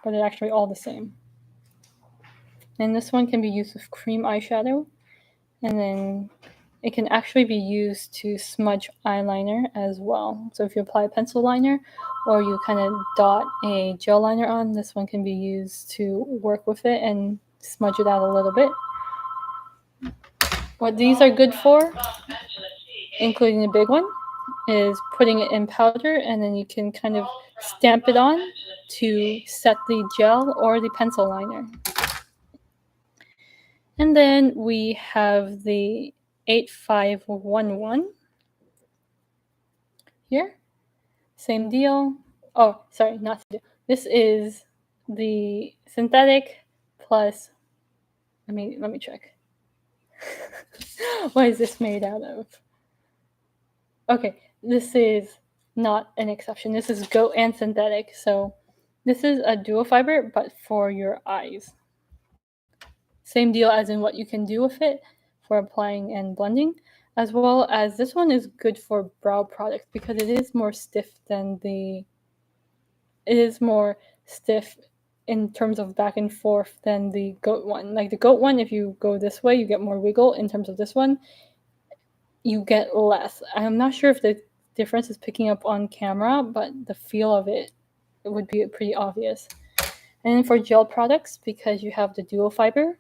But they're actually all the same. And this one can be used with cream eyeshadow. And then it can actually be used to smudge eyeliner as well. So if you apply a pencil liner or you kind of dot a gel liner on, this one can be used to work with it and smudge it out a little bit. What these are good for, including the big one, is putting it in powder, and then you can kind of stamp it on to set the gel or the pencil liner. And then we have the 8511 here. Same deal. Oh, sorry, not same deal. This is the synthetic plus, let me check. What is this made out of? Okay, this is not an exception. This is goat and synthetic. So this is a dual fiber, but for your eyes. Same deal as in what you can do with it for applying and blending, as well as this one is good for brow products because it is more stiff than it is more stiff in terms of back and forth than the goat one. Like the goat one, if you go this way, you get more wiggle. In terms of this one, you get less. I'm not sure if the difference is picking up on camera, but the feel of it would be pretty obvious. And then for gel products, because you have the dual fiber,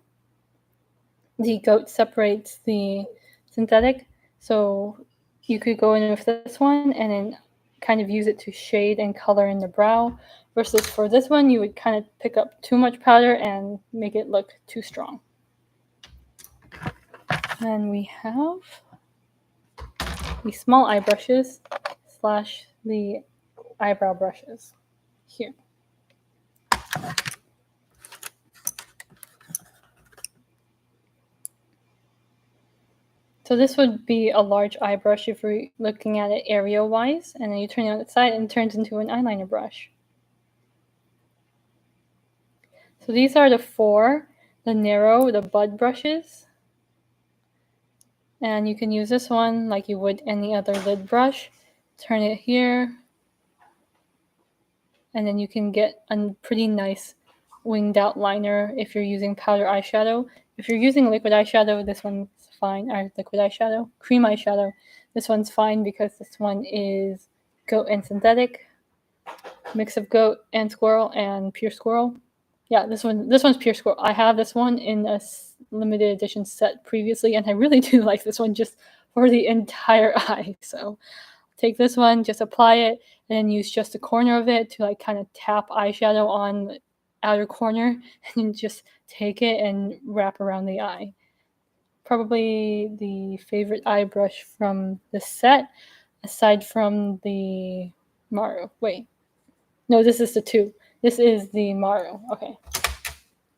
the goat separates the synthetic, so you could go in with this one and then kind of use it to shade and color in the brow, versus for this one, you would kind of pick up too much powder and make it look too strong. And we have the small eye brushes / the eyebrow brushes here. So this would be a large eye brush if we're looking at it area-wise, and then you turn it on its side and it turns into an eyeliner brush. So these are the four, the bud brushes. And you can use this one like you would any other lid brush. Turn it here, and then you can get a pretty nice winged out liner if you're using powder eyeshadow. If you're using liquid eyeshadow, this one's fine. Or liquid eyeshadow, cream eyeshadow, this one's fine because this one is goat and synthetic, mix of goat and squirrel and pure squirrel. Yeah, this one's pure squirrel. I have this one in a limited edition set previously, and I really do like this one just for the entire eye. So take this one, just apply it, and then use just the corner of it to like kind of tap eyeshadow on the outer corner, and just take it and wrap around the eye. Probably the favorite eye brush from the set, aside from the Maru. Wait, no, this is the 2. This is the Maru. Okay.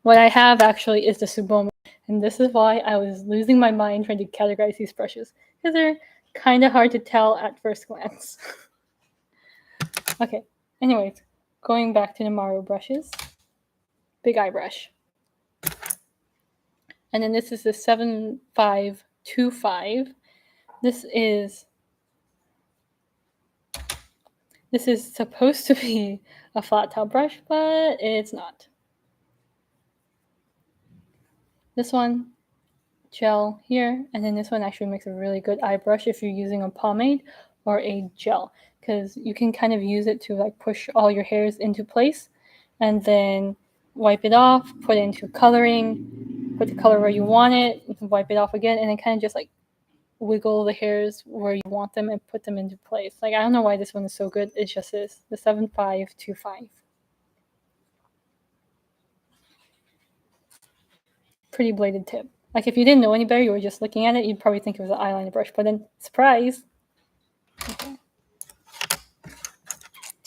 What I have actually is the Tsubomi, and this is why I was losing my mind trying to categorize these brushes, because they're kind of hard to tell at first glance. Okay, anyways, going back to the Maru brushes. Big eye brush. And then this is the 7525. This is supposed to be a flat top brush, but it's not. This one, gel here, and then this one actually makes a really good eye brush if you're using a pomade or a gel, because you can kind of use it to like push all your hairs into place, and then wipe it off, put it into coloring, put the color where you want it, you can wipe it off again, and then kind of just like wiggle the hairs where you want them and put them into place. Like, I don't know why this one is so good. It just is. The 7525. Pretty bladed tip. Like, if you didn't know any better, you were just looking at it, you'd probably think it was an eyeliner brush, but then, surprise!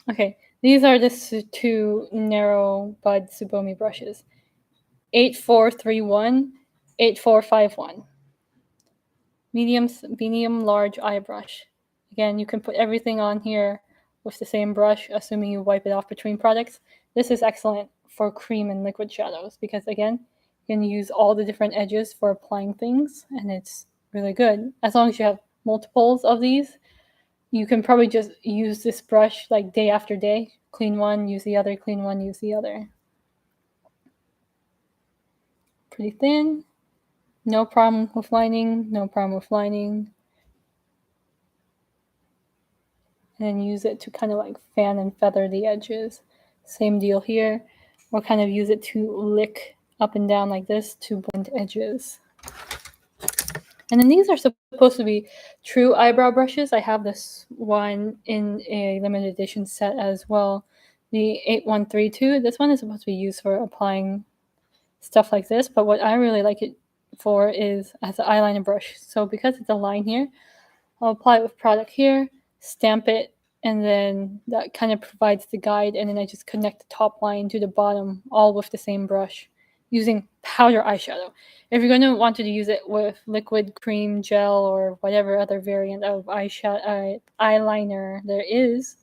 Okay, these are the 2 narrow bud Tsubomi brushes. 8431, 8451. Medium large eye brush. Again, you can put everything on here with the same brush, assuming you wipe it off between products. This is excellent for cream and liquid shadows because, again, you can use all the different edges for applying things, and it's really good. As long as you have multiples of these, you can probably just use this brush like day after day. Clean one, use the other, clean one, use the other. Pretty thin. No problem with lining, no problem with lining. And then use it to kind of like fan and feather the edges. Same deal here. Or kind of use it to lick up and down like this to blend edges. And then these are supposed to be true eyebrow brushes. I have this one in a limited edition set as well. The 8132. This one is supposed to be used for applying stuff like this, but what I really like it for is as an eyeliner brush. So because it's a line here, I'll apply it with product here, stamp it, and then that kind of provides the guide, and then I just connect the top line to the bottom, all with the same brush, using powder eyeshadow. If you're going to want to use it with liquid, cream, gel, or whatever other variant of eyeliner there is,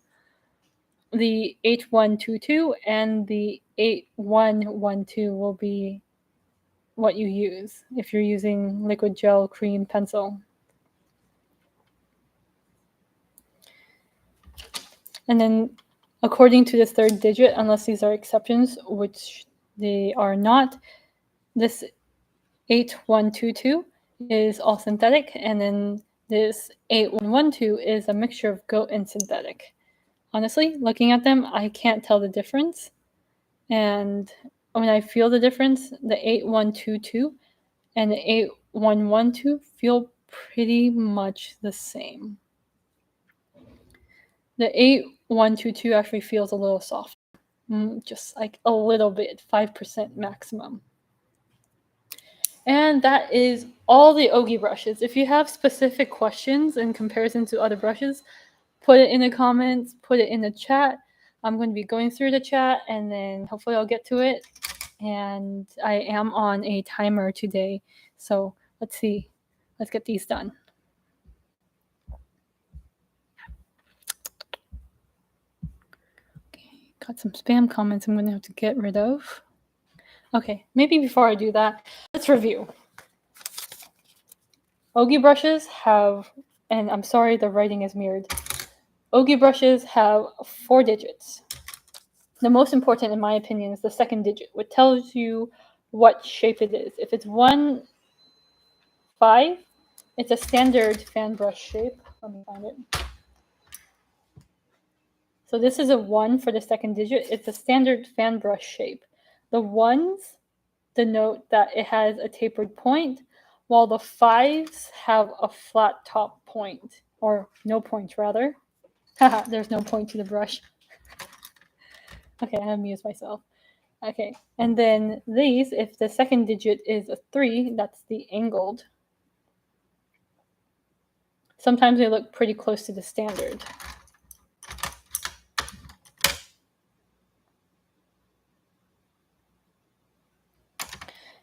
the 8122 and the 8112 will be what you use if you're using liquid, gel, cream, pencil. And then according to the 3rd digit, unless these are exceptions, which they are not, this 8122 is all synthetic, and then this 8112 is a mixture of goat and synthetic. Honestly, looking at them, I can't tell the difference. And when I feel the difference, the 8122 and the 8112 feel pretty much the same. The 8122 actually feels a little soft, just like a little bit, 5% maximum. And that is all the Ougi brushes. If you have specific questions in comparison to other brushes, put it in the comments, put it in the chat. I'm going to be going through the chat, and then hopefully I'll get to it. And I am on a timer today, so let's see. Let's get these done. Got some spam comments I'm going to have to get rid of. Okay, maybe before I do that, let's review. Ougi brushes have, and I'm sorry the writing is mirrored. Ougi brushes have 4 digits. The most important, in my opinion, is the second digit, which tells you what shape it is. If it's 1, 5, it's a standard fan brush shape. Let me find it. So this is a 1 for the second digit. It's a standard fan brush shape. The 1s denote that it has a tapered point, while the 5s have a flat top point, or no point rather. Haha, there's no point to the brush. Okay, I amused myself. Okay, and then these, if the second digit is a 3, that's the angled. Sometimes they look pretty close to the standard.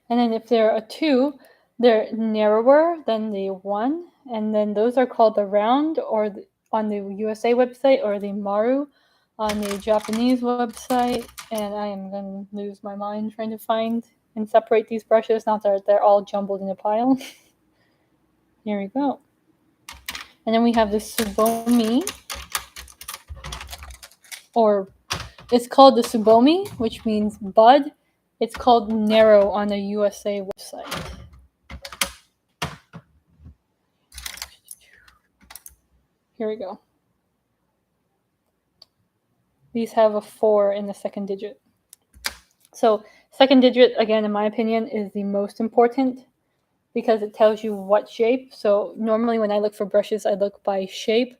And then if they're a 2, they're narrower than the 1, and then those are called the round, or on the USA website, or the Maru on the Japanese website. And I am going to lose my mind trying to find and separate these brushes, not that they're all jumbled in a pile. Here we go. And then we have the Tsubomi, or it's called the Tsubomi, which means bud. It's called narrow on the USA website. Here we go. These have a 4 in the second digit. So second digit, again, in my opinion, is the most important because it tells you what shape. So normally when I look for brushes, I look by shape,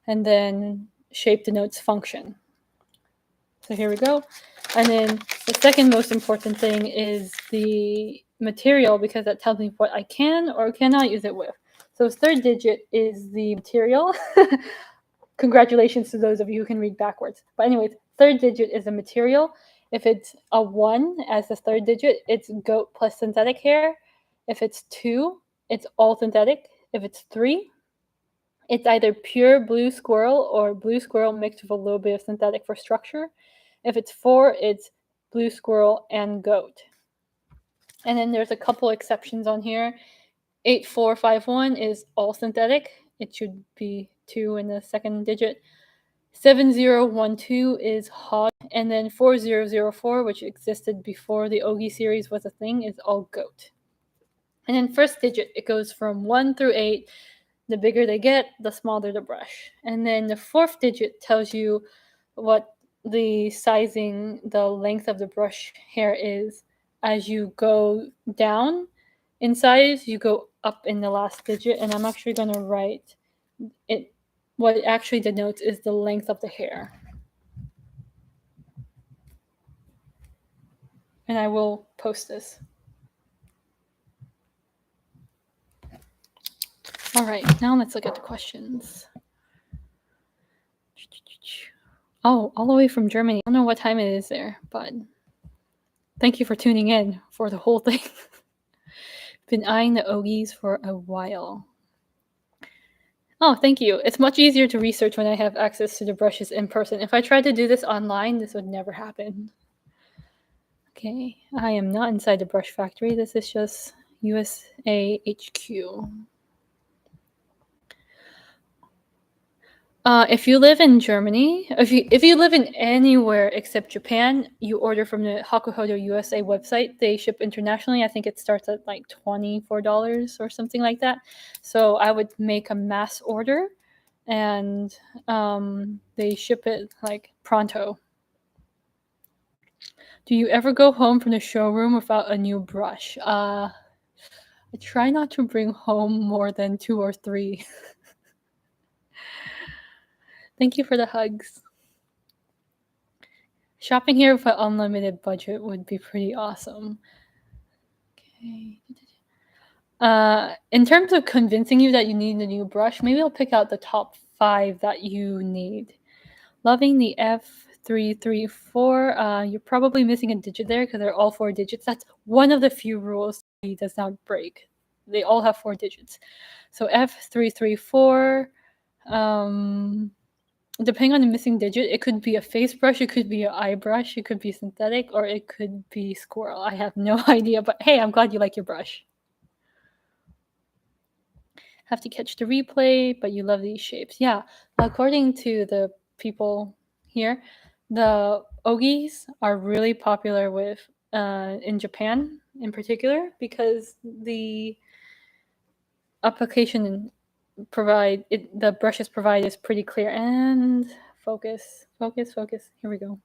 and then shape denotes function. So here we go. And then the second most important thing is the material, because that tells me what I can or cannot use it with. So third digit is the material. Congratulations to those of you who can read backwards. But anyways, third digit is the material. If it's a 1 as the third digit, it's goat plus synthetic hair. If it's 2, it's all synthetic. If it's 3, it's either pure blue squirrel or blue squirrel mixed with a little bit of synthetic for structure. If it's 4, it's blue squirrel and goat. And then there's a couple exceptions on here. 8451 is all synthetic. It should be 2 in the second digit. 7012 is hog, and then 4004, which existed before the Ougi series was a thing, is all goat. And then first digit, it goes from 1 through 8. The bigger they get, the smaller the brush. And then the fourth digit tells you what the sizing, the length of the brush hair is. As you go down in size, you go up in the last digit, and I'm actually going to write it. What it actually denotes is the length of the hair. And I will post this. All right, now let's look at the questions. Oh, all the way from Germany. I don't know what time it is there, but thank you for tuning in for the whole thing. Been eyeing the Ougis for a while. Oh, thank you. It's much easier to research when I have access to the brushes in person. If I tried to do this online, this would never happen. Okay, I am not inside the brush factory. This is just USA HQ. If you live in Germany, if you live in anywhere except Japan, you order from the Hakuhodo USA website. They ship internationally. I think it starts at like $24 or something like that. So I would make a mass order, and they ship it like pronto. Do you ever go home from the showroom without a new brush? I try not to bring home more than 2 or 3. Thank you for the hugs. Shopping here with an unlimited budget would be pretty awesome. Okay. In terms of convincing you that you need a new brush, maybe I'll pick out the top 5 that you need. Loving the F334. You're probably missing a digit there because they're all 4 digits. That's one of the few rules he does not break. They all have 4 digits. So F334. Depending on the missing digit, it could be a face brush, it could be an eye brush, it could be synthetic, or it could be squirrel. I have no idea, but hey, I'm glad you like your brush. Have to catch the replay, but you love these shapes. Yeah, according to the people here, The Ougis are really popular with in Japan in particular because the application the brushes provide is pretty clear. And focus. Here we go.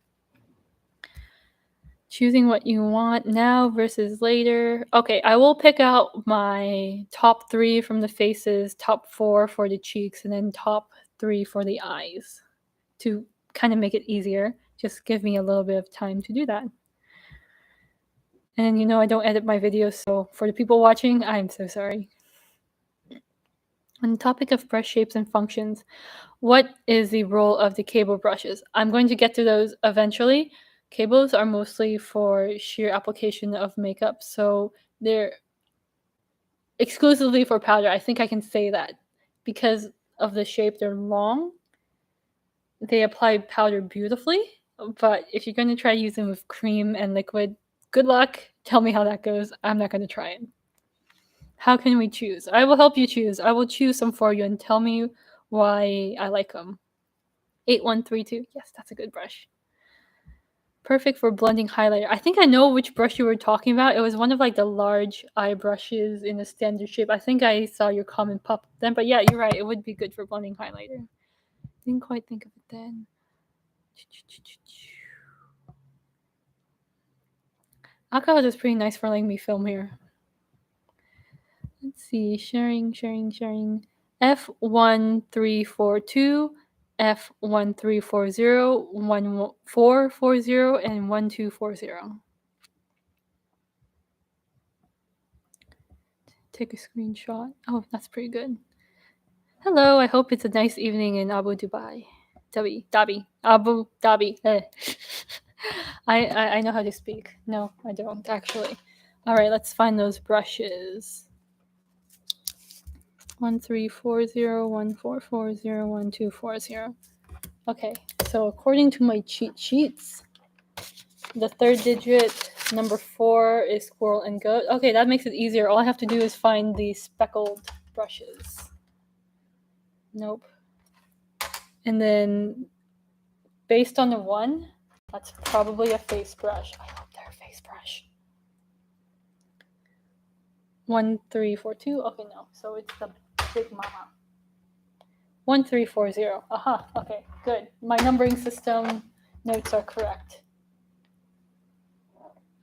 Choosing what you want now versus later. Okay, I will pick out my top 3 from the faces, top 4 for the cheeks, and then top 3 for the eyes to kind of make it easier. Just give me a little bit of time to do that. And I don't edit my videos, so for the people watching, I'm so sorry. On the topic of brush shapes and functions, what is the role of the cable brushes? I'm going to get to those eventually. Cables are mostly for sheer application of makeup, so they're exclusively for powder. I think I can say that. Because of the shape, they're long. They apply powder beautifully, but if you're going to try using with cream and liquid, good luck. Tell me how that goes. I'm not going to try it. How can we choose? I will help you choose. I will choose some for you and tell me why I like them. 8132. Yes, that's a good brush. Perfect for blending highlighter. I think I know which brush you were talking about. It was one of like the large eye brushes in a standard shape. I think I saw your comment pop then, but yeah, you're right. It would be good for blending highlighter. Didn't quite think of it then. Hakuhodo is pretty nice for letting me film here. Let's see. Sharing. F1342, F1340, 1440, and 1240. Take a screenshot. Oh, that's pretty good. Hello, I hope it's a nice evening in Abu Dhabi. Abu Dhabi. I know how to speak. No, I don't actually. All right, let's find those brushes. 1340, 1440, 1240. Okay, so according to my cheat sheets, the third digit, number 4, is squirrel and goat. Okay, that makes it easier. All I have to do is find the speckled brushes. Nope. And then, based on the 1, that's probably a face brush. I hope they're a face brush. 1342. Okay, no. So it's the big mama. 1340. Aha. Okay, good. My numbering system notes are correct.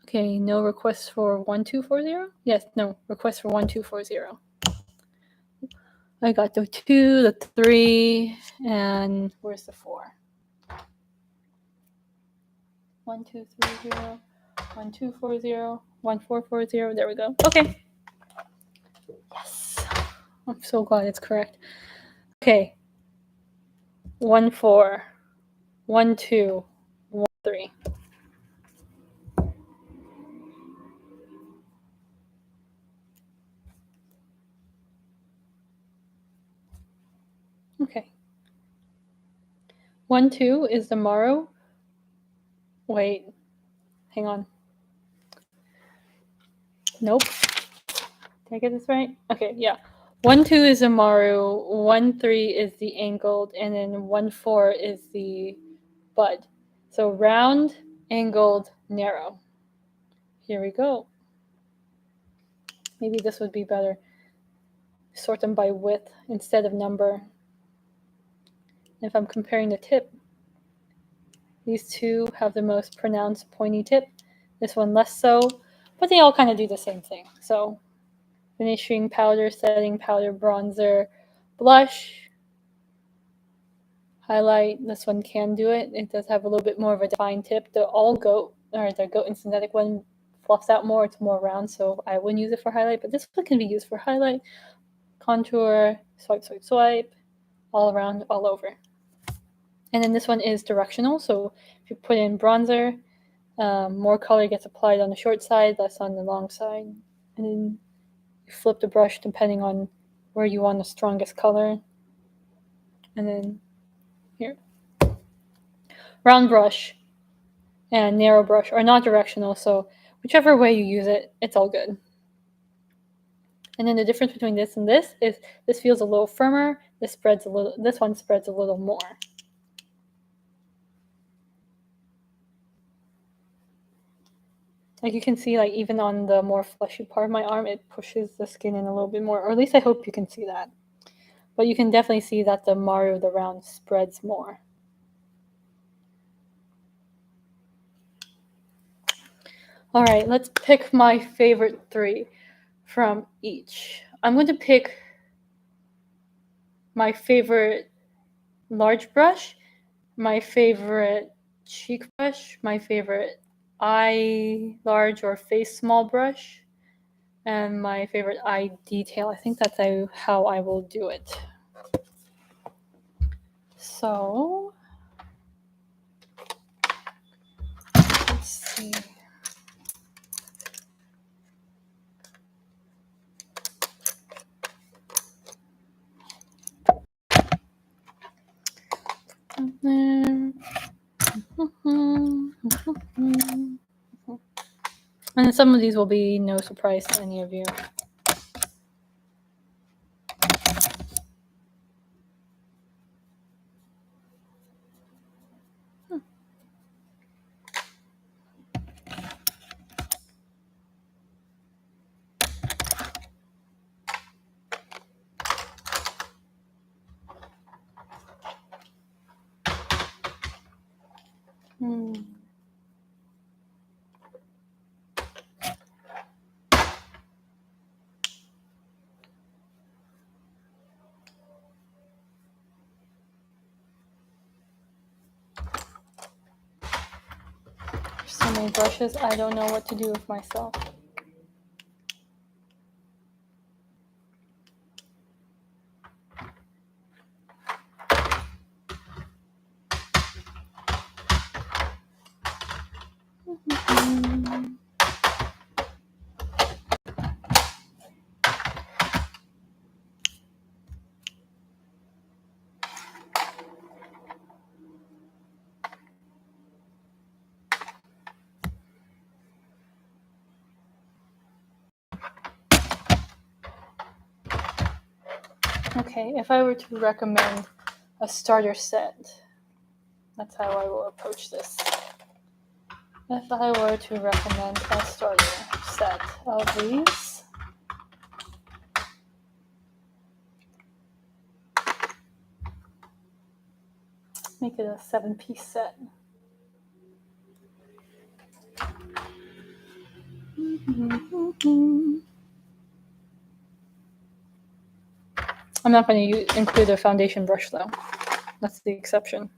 Okay, no requests for 1240? Yes, no, request for 1240. I got the 2, the 3, and where's the 4? 1230, 1240, 1440. There we go. Okay. Yes. I'm so glad it's correct. Okay. 14, 12, 13. Okay. 12 is the Maru. Wait. Hang on. Nope. Did I get this right? Okay, yeah. 12 is a Maru, 13 is the angled, and then 14 is the bud. So round, angled, narrow. Here we go. Maybe this would be better. Sort them by width instead of number. If I'm comparing the tip, these two have the most pronounced pointy tip. This one less so, but they all kind of do the same thing. So finishing powder, setting powder, bronzer, blush, highlight. This one can do it. It does have a little bit more of a defined tip. The goat and synthetic one fluffs out more. It's more round, so I wouldn't use it for highlight. But this one can be used for highlight, contour, swipe, all around, all over. And then this one is directional. So if you put in bronzer, more color gets applied on the short side, less on the long side. And then you flip the brush depending on where you want the strongest color. And then here. Round brush and narrow brush are not directional, so whichever way you use it, it's all good. And then the difference between this and this is this feels a little firmer, this one spreads a little more. Like you can see, like even on the more fleshy part of my arm, it pushes the skin in a little bit more, or at least I hope you can see that. But you can definitely see that the Maru, the round, spreads more. All right, let's pick my favorite 3 from each. I'm going to pick my favorite large brush, my favorite cheek brush, my favorite eye large or face small brush, and my favorite eye detail. I think that's how I will do it. So, let's see. And some of these will be no surprise to any of you. So many brushes, I don't know what to do with myself. Okay, if I were to recommend a starter set, that's how I will approach this. If I were to recommend a starter set of these, make it a 7-piece set. I'm not going to include a foundation brush though. That's the exception.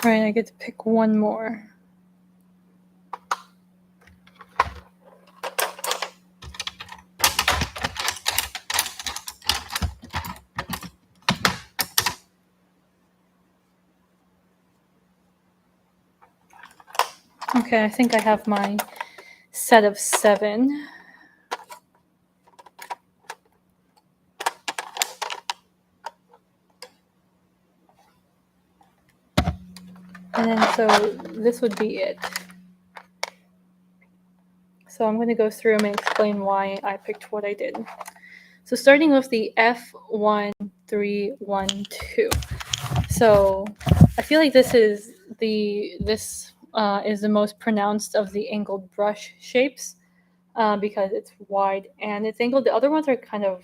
All right, I get to pick one more. Okay, I think I have my set of 7. And then so this would be it. So I'm going to go through and explain why I picked what I did. So starting with the F1312. So I feel like this is the most pronounced of the angled brush shapes because it's wide and it's angled. The other ones are kind of,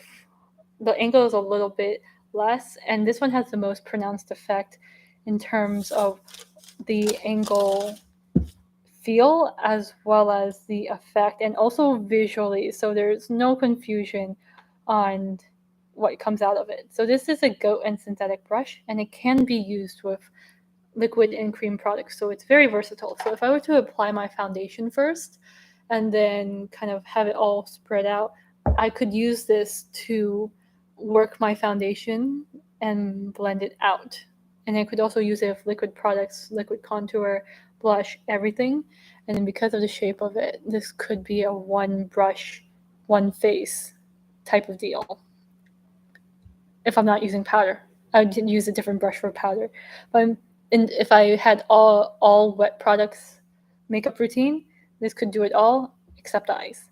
the angle is a little bit less, and this one has the most pronounced effect in terms of the angle feel as well as the effect, and also visually, so there's no confusion on what comes out of it. So this is a goat and synthetic brush, and it can be used with liquid and cream products, so it's very versatile. So if I were to apply my foundation first and then kind of have it all spread out, I could use this to work my foundation and blend it out. And I could also use it with liquid products, liquid contour, blush, everything. And then because of the shape of it, this could be a one brush, one face type of deal. If I'm not using powder, I would use a different brush for powder. But if I had all wet products makeup routine, this could do it all except eyes.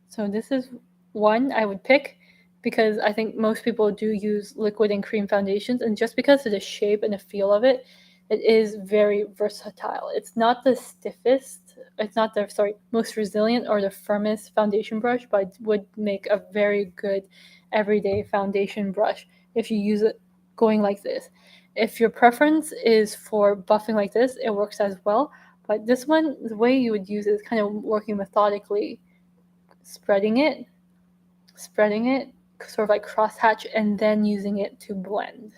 So this is one I would pick because I think most people do use liquid and cream foundations, and just because of the shape and the feel of it, it is very versatile. It's not the stiffest, it's not the most resilient or the firmest foundation brush, but it would make a very good everyday foundation brush if you use it going like this. If your preference is for buffing like this, it works as well. But this one, the way you would use it is kind of working methodically, spreading it, sort of like crosshatch, and then using it to blend.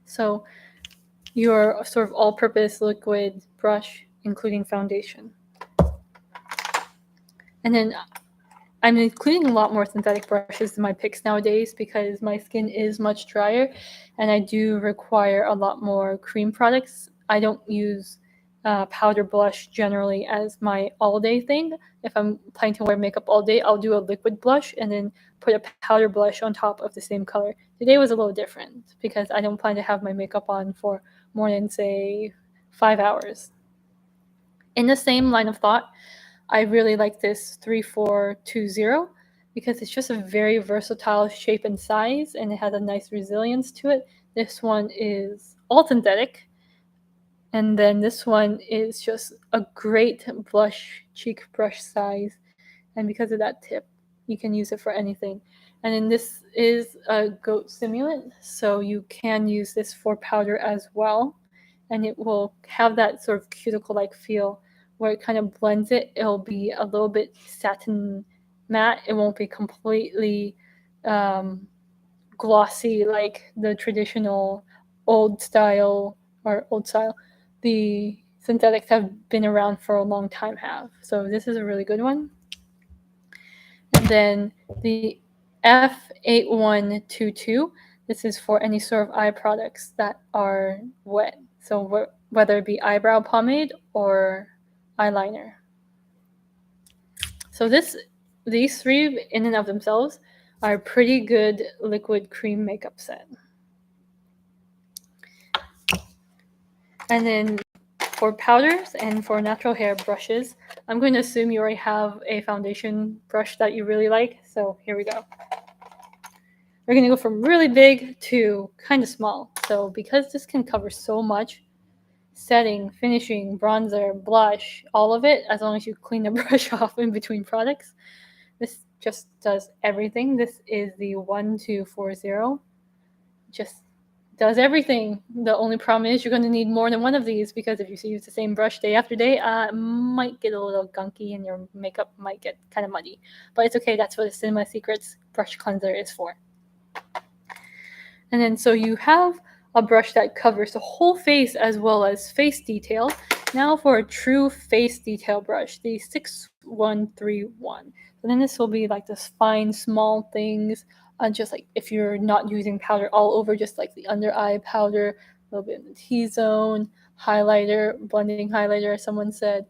So your sort of all-purpose liquid brush, including foundation. And then I'm including a lot more synthetic brushes in my picks nowadays because my skin is much drier and I do require a lot more cream products. I don't use powder blush generally as my all-day thing. If I'm planning to wear makeup all day, I'll do a liquid blush and then put a powder blush on top of the same color. Today was a little different because I don't plan to have my makeup on for more than, say, 5 hours. In the same line of thought, I really like this 3420 because it's just a very versatile shape and size, and it has a nice resilience to it. This one is all synthetic, and then this one is just a great blush cheek brush size, and because of that tip, you can use it for anything. And then this is a goat simulant, so you can use this for powder as well, and it will have that sort of cuticle-like feel where it kind of blends it. It'll be a little bit satin matte. It won't be completely glossy like the traditional old style. The synthetics have been around for a long time have. So this is a really good one. And then the F8122, this is for any sort of eye products that are wet. So whether it be eyebrow pomade or eyeliner. So these three in and of themselves are a pretty good liquid cream makeup set. And then for powders and for natural hair brushes, I'm going to assume you already have a foundation brush that you really like. So here we go. We're going to go from really big to kind of small. So because this can cover so much, setting, finishing, bronzer, blush, all of it, as long as you clean the brush off in between products, this just does everything. This is the 1240. Just does everything. The only problem is you're going to need more than one of these because if you use the same brush day after day, it might get a little gunky and your makeup might get kind of muddy. But it's okay. That's what the Cinema Secrets brush cleanser is for. And then so you have a brush that covers the whole face as well as face detail. Now for a true face detail brush, the 6131. So then this will be like this fine, small things, just like if you're not using powder all over, just like the under eye powder, a little bit in the T-zone, highlighter, blending highlighter, as someone said,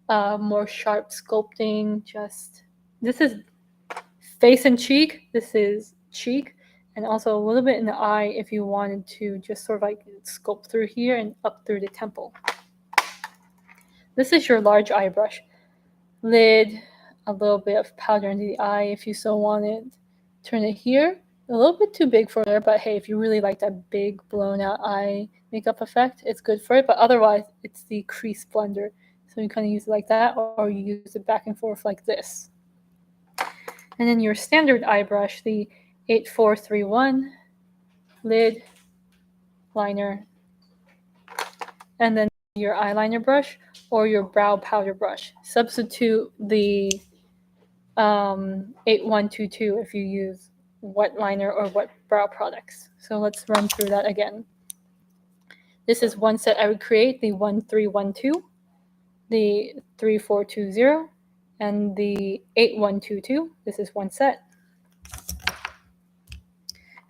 more sharp sculpting. This is face and cheek. This is cheek. And also a little bit in the eye if you wanted to just sort of like sculpt through here and up through the temple. This is your large eye brush. Lid, a little bit of powder into the eye if you so wanted. Turn it here. A little bit too big for there, but hey, if you really like that big blown out eye makeup effect, it's good for it. But otherwise, it's the crease blender. So you kind of use it like that, or you use it back and forth like this. And then your standard eye brush, the 8431, lid, liner, and then your eyeliner brush or your brow powder brush. Substitute the 8122 if you use wet liner or wet brow products. So let's run through that again. This is one set I would create, the 1312, the 3420, and the 8122. This is one set.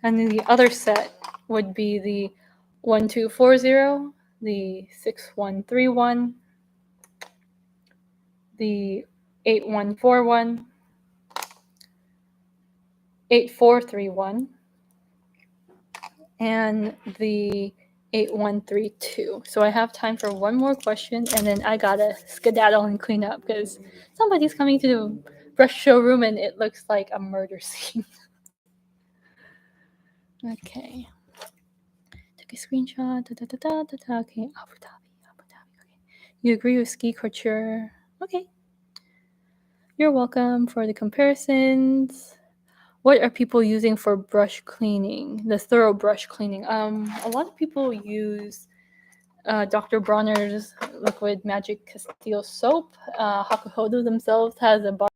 And then the other set would be the 1240, the 6131, the 8141, 8431, and the 8132. So I have time for one more question, and then I gotta skedaddle and clean up because somebody's coming to the brush showroom and it looks like a murder scene. Okay. Took a screenshot. Okay, Abu Dhabi. Okay. You agree with ski couture? Okay. You're welcome for the comparisons. What are people using for brush cleaning? The thorough brush cleaning. A lot of people use Dr. Bronner's Liquid Magic Castile soap. Hakuhodo themselves has a bar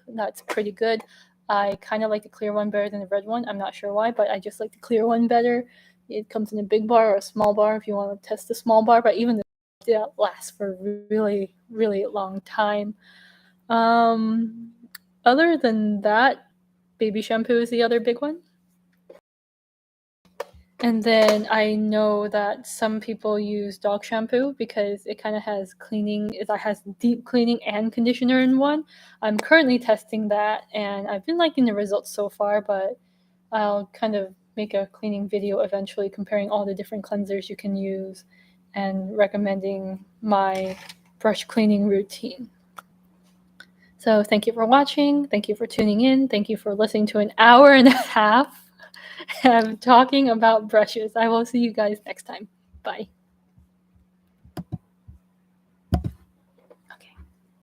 that's pretty good. I kind of like the clear one better than the red one. I'm not sure why, but I just like the clear one better. It comes in a big bar or a small bar if you want to test the small bar, but even that lasts for a really, really long time. Other than that, baby shampoo is the other big one. And then I know that some people use dog shampoo because it kind of has cleaning, it has deep cleaning and conditioner in one. I'm currently testing that and I've been liking the results so far, but I'll kind of make a cleaning video eventually comparing all the different cleansers you can use and recommending my brush cleaning routine. So thank you for watching. Thank you for tuning in. Thank you for listening to an hour and a half of talking about brushes. I will see you guys next time. Bye.